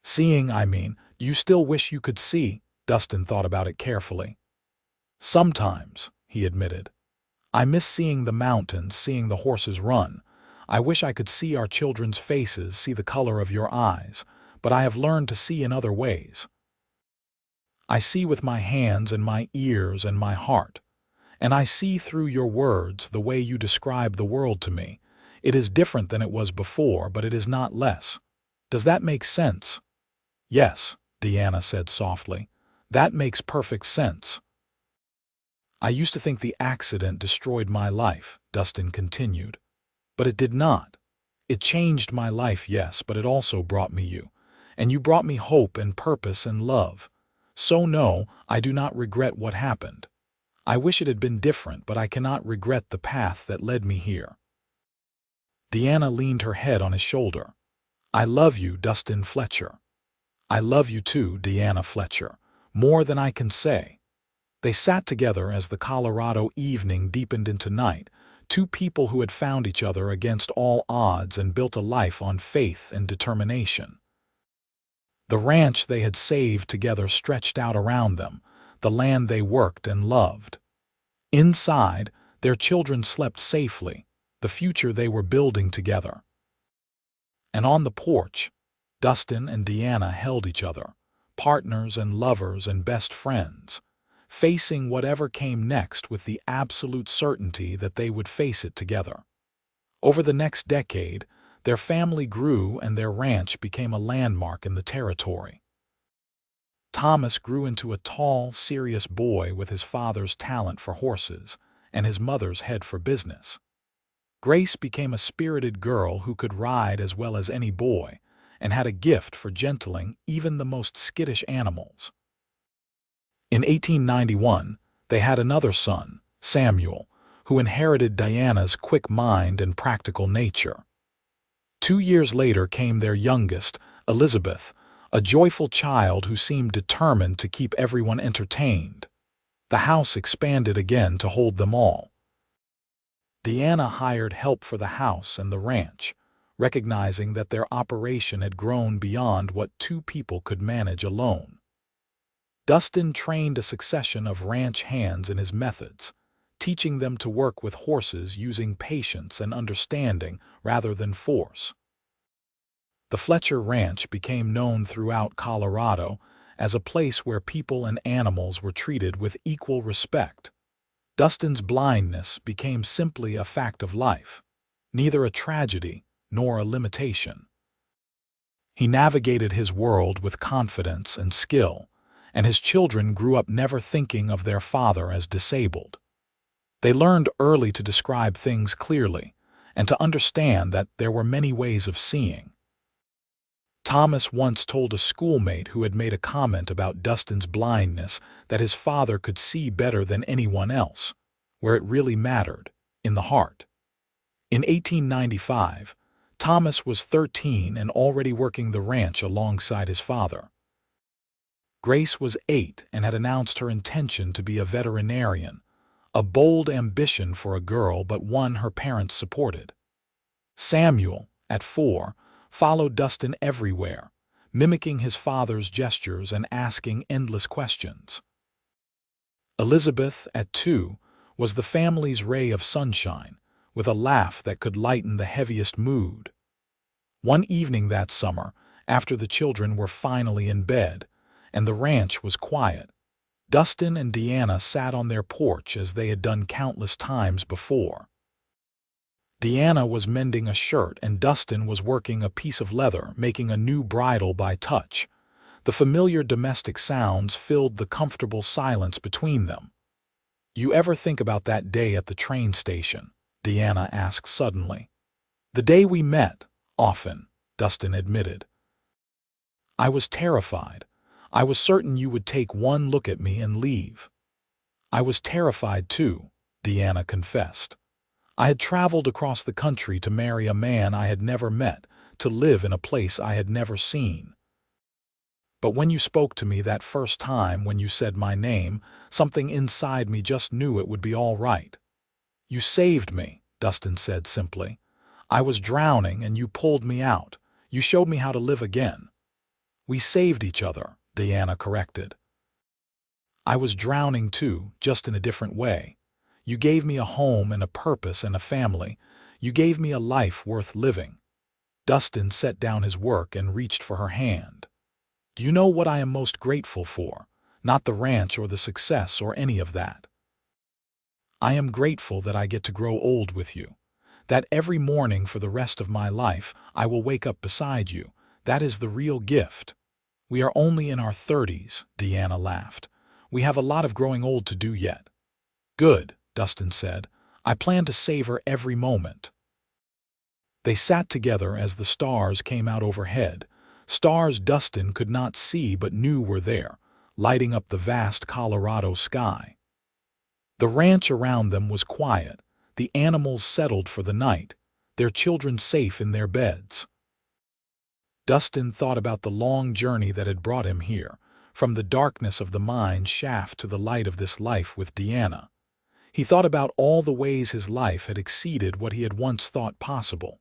"Seeing, I mean, you still wish you could see?" Dustin thought about it carefully. "Sometimes," he admitted. "I miss seeing the mountains, seeing the horses run. I wish I could see our children's faces, see the color of your eyes, but I have learned to see in other ways. I see with my hands and my ears and my heart. And I see through your words, the way you describe the world to me. It is different than it was before, but it is not less. Does that make sense?" "Yes," Deanna said softly. "That makes perfect sense." "I used to think the accident destroyed my life," Dustin continued. "But it did not. It changed my life, yes, but it also brought me you. And you brought me hope and purpose and love. So no, I do not regret what happened. I wish it had been different, but I cannot regret the path that led me here." Deanna leaned her head on his shoulder. "I love you, Dustin Fletcher." "I love you too, Deanna Fletcher, more than I can say." They sat together as the Colorado evening deepened into night, two people who had found each other against all odds and built a life on faith and determination. The ranch they had saved together stretched out around them, the land they worked and loved. Inside, their children slept safely, the future they were building together. And on the porch, Dustin and Deanna held each other, partners and lovers and best friends, facing whatever came next with the absolute certainty that they would face it together. Over the next decade, their family grew and their ranch became a landmark in the territory. Thomas grew into a tall, serious boy with his father's talent for horses and his mother's head for business. Grace became a spirited girl who could ride as well as any boy and had a gift for gentling even the most skittish animals. In 1891, they had another son, Samuel, who inherited Diana's quick mind and practical nature. 2 years later came their youngest, Elizabeth, a joyful child who seemed determined to keep everyone entertained. The house expanded again to hold them all. Deanna hired help for the house and the ranch, recognizing that their operation had grown beyond what two people could manage alone. Dustin trained a succession of ranch hands in his methods, teaching them to work with horses using patience and understanding rather than force. The Fletcher Ranch became known throughout Colorado as a place where people and animals were treated with equal respect. Dustin's blindness became simply a fact of life, neither a tragedy nor a limitation. He navigated his world with confidence and skill, and his children grew up never thinking of their father as disabled. They learned early to describe things clearly and to understand that there were many ways of seeing. Thomas once told a schoolmate who had made a comment about Dustin's blindness that his father could see better than anyone else, where it really mattered, in the heart. In 1895, Thomas was 13 and already working the ranch alongside his father. Grace was 8 and had announced her intention to be a veterinarian, a bold ambition for a girl but one her parents supported. Samuel, at 4, followed Dustin everywhere, mimicking his father's gestures and asking endless questions. Elizabeth, at 2, was the family's ray of sunshine, with a laugh that could lighten the heaviest mood. One evening that summer, after the children were finally in bed, and the ranch was quiet, Dustin and Deanna sat on their porch as they had done countless times before. Deanna was mending a shirt and Dustin was working a piece of leather, making a new bridle by touch. The familiar domestic sounds filled the comfortable silence between them. "You ever think about that day at the train station?" Deanna asked suddenly. "The day we met?" "Often," Dustin admitted. "I was terrified. I was certain you would take one look at me and leave." "I was terrified too," Deanna confessed. "I had traveled across the country to marry a man I had never met, to live in a place I had never seen. But when you spoke to me that first time, when you said my name, something inside me just knew it would be all right." "You saved me," Dustin said simply. "I was drowning and you pulled me out. You showed me how to live again." "We saved each other," Deanna corrected. "I was drowning too, just in a different way. You gave me a home and a purpose and a family. You gave me a life worth living." Dustin set down his work and reached for her hand. "Do you know what I am most grateful for? Not the ranch or the success or any of that. I am grateful that I get to grow old with you. That every morning for the rest of my life I will wake up beside you. That is the real gift." "We are only in our 30s, Deanna laughed. "We have a lot of growing old to do yet." "Good," Dustin said. "I plan to savor every moment." They sat together as the stars came out overhead, stars Dustin could not see but knew were there, lighting up the vast Colorado sky. The ranch around them was quiet, the animals settled for the night, their children safe in their beds. Dustin thought about the long journey that had brought him here, from the darkness of the mine shaft to the light of this life with Deanna. He thought about all the ways his life had exceeded what he had once thought possible.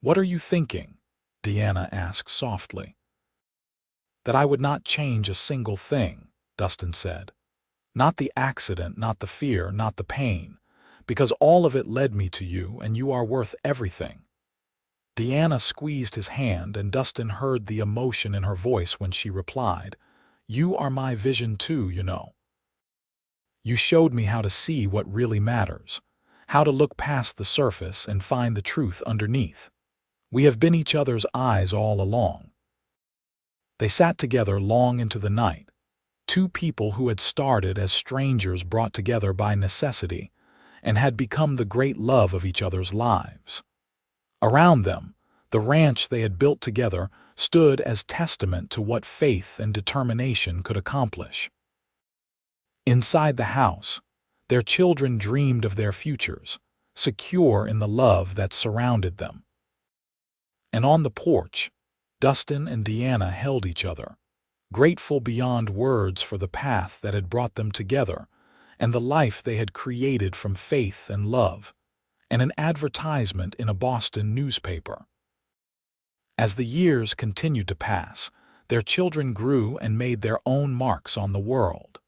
"What are you thinking?" Deanna asked softly. "That I would not change a single thing," Dustin said. "Not the accident, not the fear, not the pain, because all of it led me to you and you are worth everything." Deanna squeezed his hand and Dustin heard the emotion in her voice when she replied, "You are my vision too, you know. You showed me how to see what really matters, how to look past the surface and find the truth underneath. We have been each other's eyes all along." They sat together long into the night, two people who had started as strangers brought together by necessity and had become the great love of each other's lives. Around them, the ranch they had built together stood as testament to what faith and determination could accomplish. Inside the house, their children dreamed of their futures, secure in the love that surrounded them. And on the porch, Dustin and Deanna held each other, grateful beyond words for the path that had brought them together and the life they had created from faith and love, and an advertisement in a Boston newspaper. As the years continued to pass, their children grew and made their own marks on the world.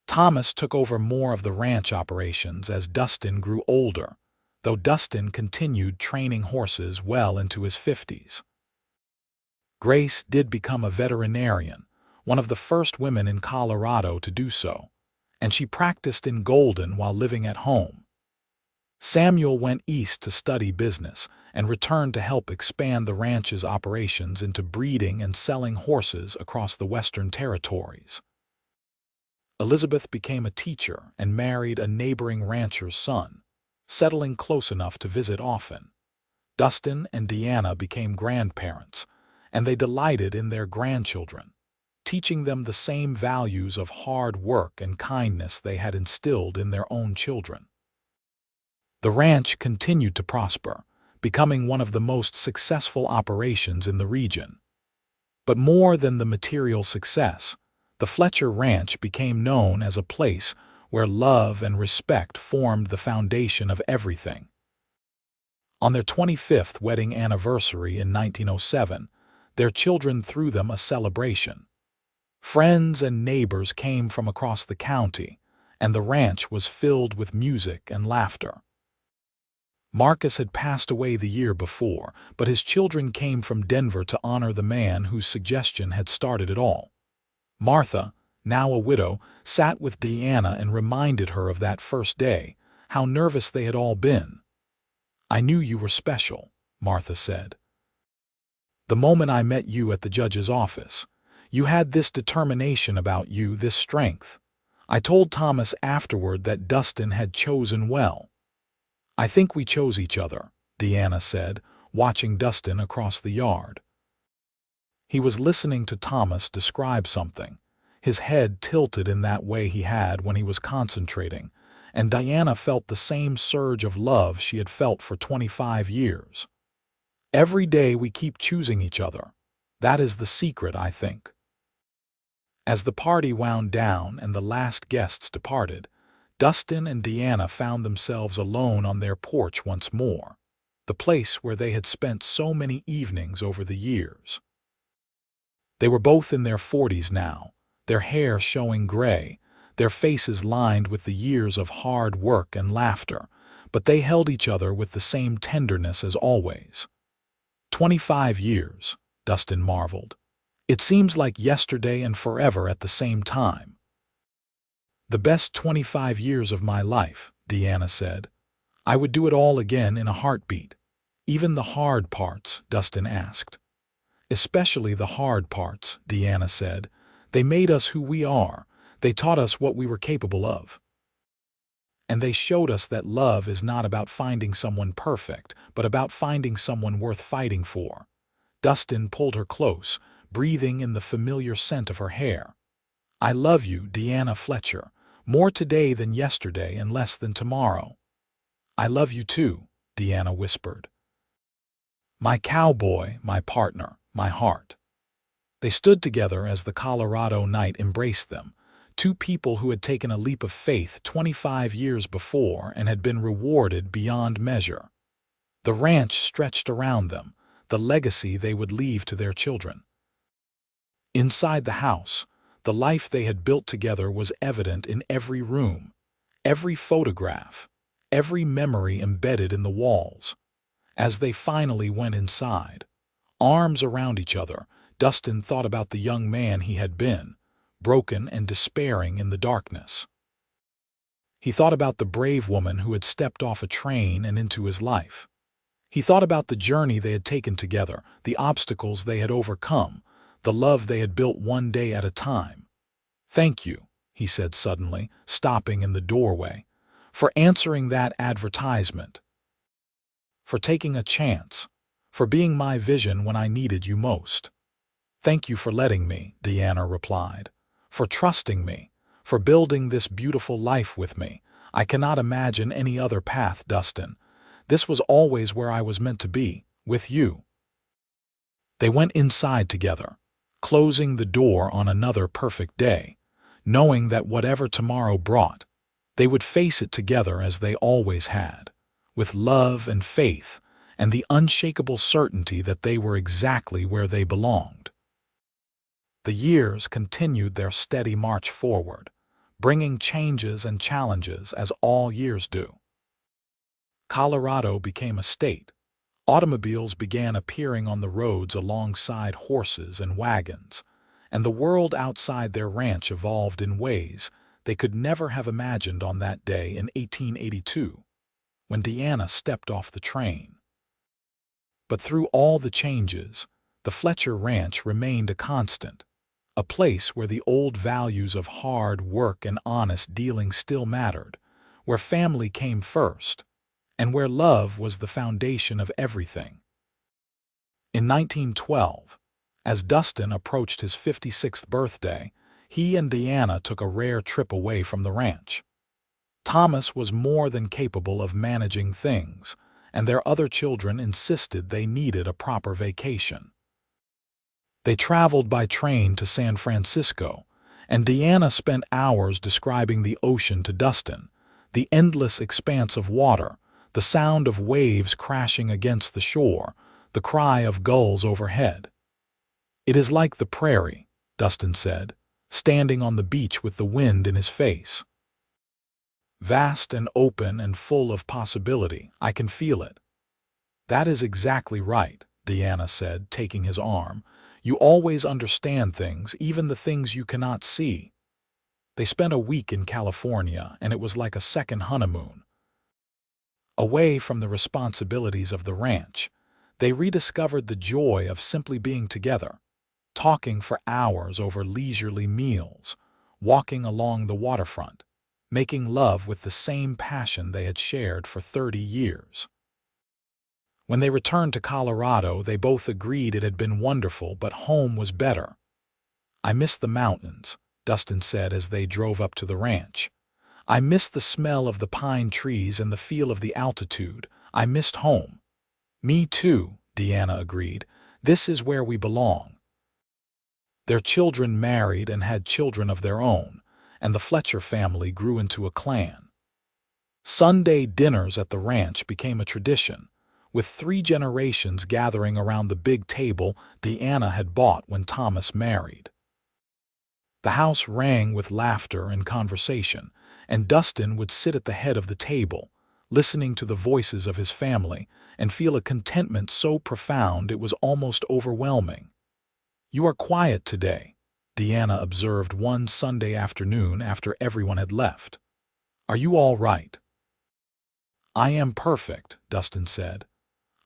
Thomas took over more of the ranch operations as Dustin grew older, though Dustin continued training horses well into his 50s. Grace did become a veterinarian, one of the first women in Colorado to do so, and she practiced in Golden while living at home. Samuel went east to study business and returned to help expand the ranch's operations into breeding and selling horses across the Western Territories. Elizabeth became a teacher and married a neighboring rancher's son, settling close enough to visit often. Dustin and Deanna became grandparents, and they delighted in their grandchildren, teaching them the same values of hard work and kindness they had instilled in their own children. The ranch continued to prosper, becoming one of the most successful operations in the region. But more than the material success, the Fletcher Ranch became known as a place where love and respect formed the foundation of everything. On their 25th wedding anniversary in 1907, their children threw them a celebration. Friends and neighbors came from across the county, and the ranch was filled with music and laughter. Marcus had passed away the year before, but his children came from Denver to honor the man whose suggestion had started it all. Martha, now a widow, sat with Deanna and reminded her of that first day, how nervous they had all been. "I knew you were special," Martha said. "The moment I met you at the judge's office, you had this determination about you, this strength. I told Thomas afterward that Dustin had chosen well." "I think we chose each other," Deanna said, watching Dustin across the yard. He was listening to Thomas describe something, his head tilted in that way he had when he was concentrating, and Diana felt the same surge of love she had felt for 25 years. "Every day we keep choosing each other. That is the secret, I think." As the party wound down and the last guests departed, Dustin and Deanna found themselves alone on their porch once more, the place where they had spent so many evenings over the years. They were both in their 40s now, their hair showing gray, their faces lined with the years of hard work and laughter, but they held each other with the same tenderness as always. 25 years, Dustin marveled. It seems like yesterday and forever at the same time. "The best 25 years of my life," Deanna said. "I would do it all again in a heartbeat." "Even the hard parts?" Dustin asked. "Especially the hard parts," Deanna said. "They made us who we are. They taught us what we were capable of. And they showed us that love is not about finding someone perfect, but about finding someone worth fighting for." Dustin pulled her close, breathing in the familiar scent of her hair. "I love you, Deanna Fletcher, more today than yesterday and less than tomorrow." "I love you too," Deanna whispered. "My cowboy, my partner, my heart." They stood together as the Colorado night embraced them, two people who had taken a leap of faith 25 years before and had been rewarded beyond measure. The ranch stretched around them, the legacy they would leave to their children. Inside the house, the life they had built together was evident in every room, every photograph, every memory embedded in the walls. As they finally went inside, arms around each other, Dustin thought about the young man he had been, broken and despairing in the darkness. He thought about the brave woman who had stepped off a train and into his life. He thought about the journey they had taken together, the obstacles they had overcome, the love they had built one day at a time. "Thank you," he said suddenly, stopping in the doorway, "for answering that advertisement, for taking a chance, for being my vision when I needed you most." "Thank you for letting me," Deanna replied, "for trusting me, for building this beautiful life with me. I cannot imagine any other path, Dustin. This was always where I was meant to be, with you." They went inside together, closing the door on another perfect day, knowing that whatever tomorrow brought, they would face it together as they always had, with love and faith and the unshakable certainty that they were exactly where they belonged. The years continued their steady march forward, bringing changes and challenges as all years do. Colorado became a state. Automobiles began appearing on the roads alongside horses and wagons, and the world outside their ranch evolved in ways they could never have imagined on that day in 1882, when Deanna stepped off the train. But through all the changes, the Fletcher Ranch remained a constant, a place where the old values of hard work and honest dealing still mattered, where family came first, and where love was the foundation of everything. In 1912, as Dustin approached his 56th birthday, he and Deanna took a rare trip away from the ranch. Thomas was more than capable of managing things, and their other children insisted they needed a proper vacation. They traveled by train to San Francisco, and Deanna spent hours describing the ocean to Dustin, the endless expanse of water, the sound of waves crashing against the shore, the cry of gulls overhead. "It is like the prairie," Dustin said, standing on the beach with the wind in his face. "Vast and open and full of possibility. I can feel it." "That is exactly right," Deanna said, taking his arm. "You always understand things, even the things you cannot see." They spent a week in California, and it was like a second honeymoon. Away from the responsibilities of the ranch, they rediscovered the joy of simply being together, talking for hours over leisurely meals, walking along the waterfront, making love with the same passion they had shared for 30 years. When they returned to Colorado, they both agreed it had been wonderful, but home was better. "I miss the mountains," Dustin said as they drove up to the ranch. "I missed the smell of the pine trees and the feel of the altitude. I missed home." "Me too," Deanna agreed. "This is where we belong." Their children married and had children of their own, and the Fletcher family grew into a clan. Sunday dinners at the ranch became a tradition, with 3 generations gathering around the big table Deanna had bought when Thomas married. The house rang with laughter and conversation, and Dustin would sit at the head of the table, listening to the voices of his family, and feel a contentment so profound it was almost overwhelming. "You are quiet today," Deanna observed one Sunday afternoon after everyone had left. "Are you all right?" "I am perfect," Dustin said.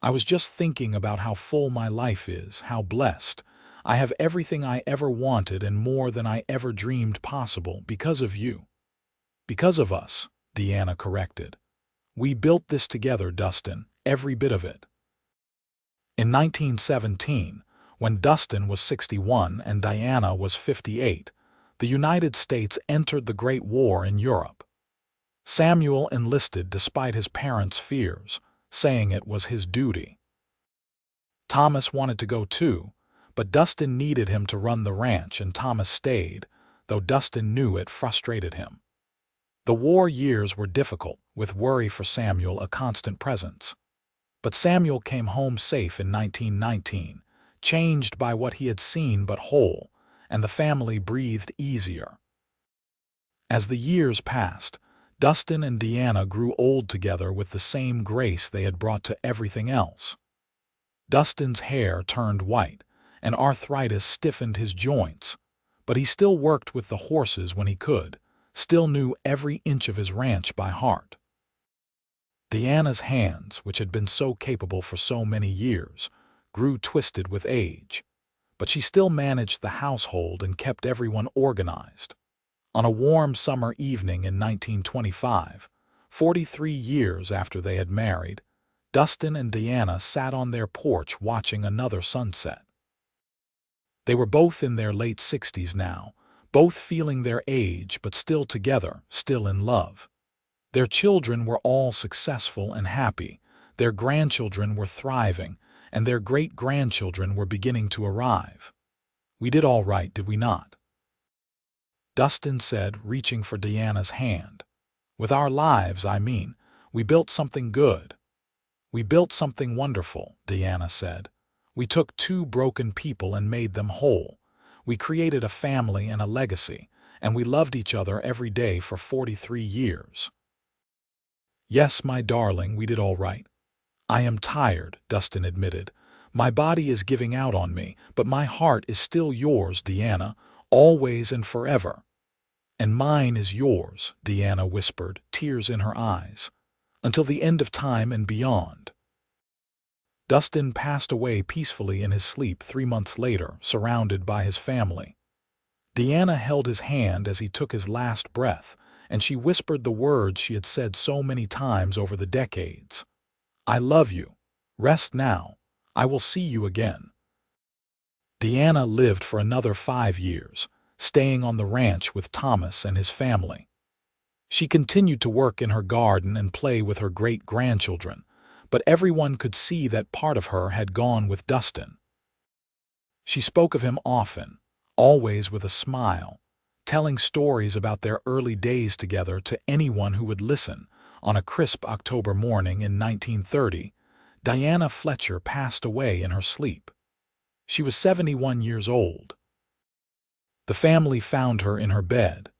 "I was just thinking about how full my life is, how blessed. I have everything I ever wanted and more than I ever dreamed possible because of you." "Because of us," Deanna corrected. "We built this together, Dustin, every bit of it." In 1917, when Dustin was 61 and Diana was 58, the United States entered the Great War in Europe. Samuel enlisted despite his parents' fears, saying it was his duty. Thomas wanted to go too, but Dustin needed him to run the ranch, and Thomas stayed, though Dustin knew it frustrated him. The war years were difficult, with worry for Samuel a constant presence. But Samuel came home safe in 1919, changed by what he had seen but whole, and the family breathed easier. As the years passed, Dustin and Deanna grew old together with the same grace they had brought to everything else. Dustin's hair turned white, and arthritis stiffened his joints, but he still worked with the horses when he could, still knew every inch of his ranch by heart. Deanna's hands, which had been so capable for so many years, grew twisted with age, but she still managed the household and kept everyone organized. On a warm summer evening in 1925, 43 years after they had married, Dustin and Deanna sat on their porch watching another sunset. They were both in their late 60s now, both feeling their age but still together, still in love. Their children were all successful and happy, their grandchildren were thriving, and their great-grandchildren were beginning to arrive. "We did all right, did we not?" Dustin said, reaching for Deanna's hand. "With our lives, I mean. We built something good." "We built something wonderful," Deanna said. "We took 2 broken people and made them whole. We created a family and a legacy, and we loved each other every day for 43 years. "Yes, my darling, we did all right." "I am tired," Dustin admitted. "My body is giving out on me, but my heart is still yours, Deanna, always and forever." "And mine is yours," Deanna whispered, tears in her eyes, "until the end of time and beyond." Dustin passed away peacefully in his sleep 3 months later, surrounded by his family. Deanna held his hand as he took his last breath, and she whispered the words she had said so many times over the decades. "I love you. Rest now. I will see you again." Deanna lived for another 5 years, staying on the ranch with Thomas and his family. She continued to work in her garden and play with her great-grandchildren, but everyone could see that part of her had gone with Dustin. She spoke of him often, always with a smile, telling stories about their early days together to anyone who would listen. On a crisp October morning in 1930, Diana Fletcher passed away in her sleep. She was 71 years old. The family found her in her bed,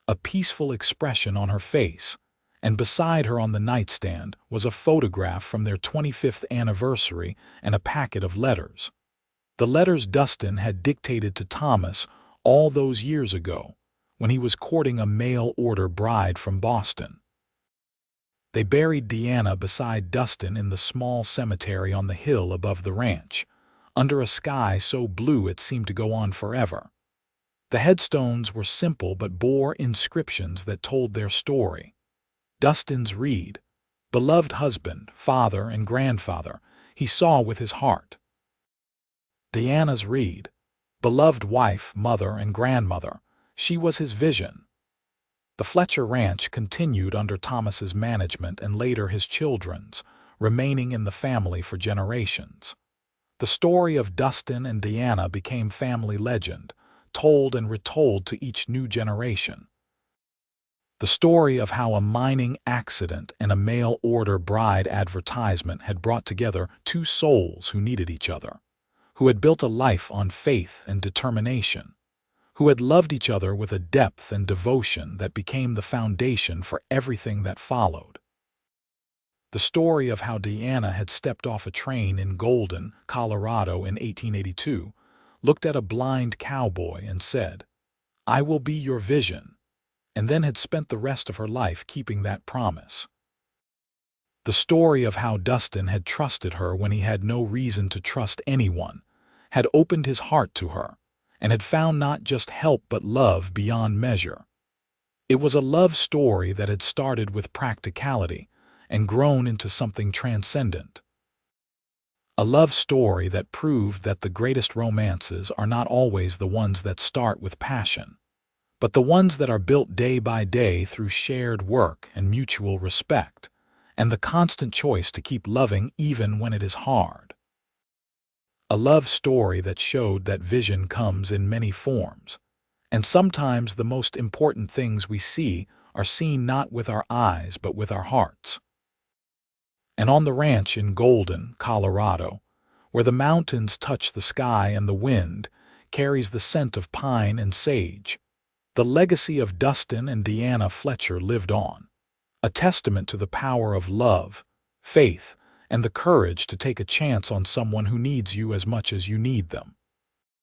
a peaceful expression on her face, and beside her on the nightstand was a photograph from their 25th anniversary and a packet of letters. The letters Dustin had dictated to Thomas all those years ago, when he was courting a mail-order bride from Boston. They buried Deanna beside Dustin in the small cemetery on the hill above the ranch, under a sky so blue it seemed to go on forever. The headstones were simple but bore inscriptions that told their story. Dustin's read, "Beloved husband, father, and grandfather, he saw with his heart." Deanna's read, "Beloved wife, mother, and grandmother, she was his vision." The Fletcher Ranch continued under Thomas's management and later his children's, remaining in the family for generations. The story of Dustin and Deanna became family legend, told and retold to each new generation. The story of how a mining accident and a mail-order bride advertisement had brought together two souls who needed each other, who had built a life on faith and determination, who had loved each other with a depth and devotion that became the foundation for everything that followed. The story of how Deanna had stepped off a train in Golden, Colorado in 1882, looked at a blind cowboy and said, "I will be your vision," and then had spent the rest of her life keeping that promise. The story of how Dustin had trusted her when he had no reason to trust anyone, had opened his heart to her, and had found not just help but love beyond measure. It was a love story that had started with practicality and grown into something transcendent. A love story that proved that the greatest romances are not always the ones that start with passion, but the ones that are built day by day through shared work and mutual respect, and the constant choice to keep loving even when it is hard. A love story that showed that vision comes in many forms, and sometimes the most important things we see are seen not with our eyes but with our hearts. And on the ranch in Golden, Colorado, where the mountains touch the sky and the wind carries the scent of pine and sage, the legacy of Dustin and Deanna Fletcher lived on, a testament to the power of love, faith, and the courage to take a chance on someone who needs you as much as you need them.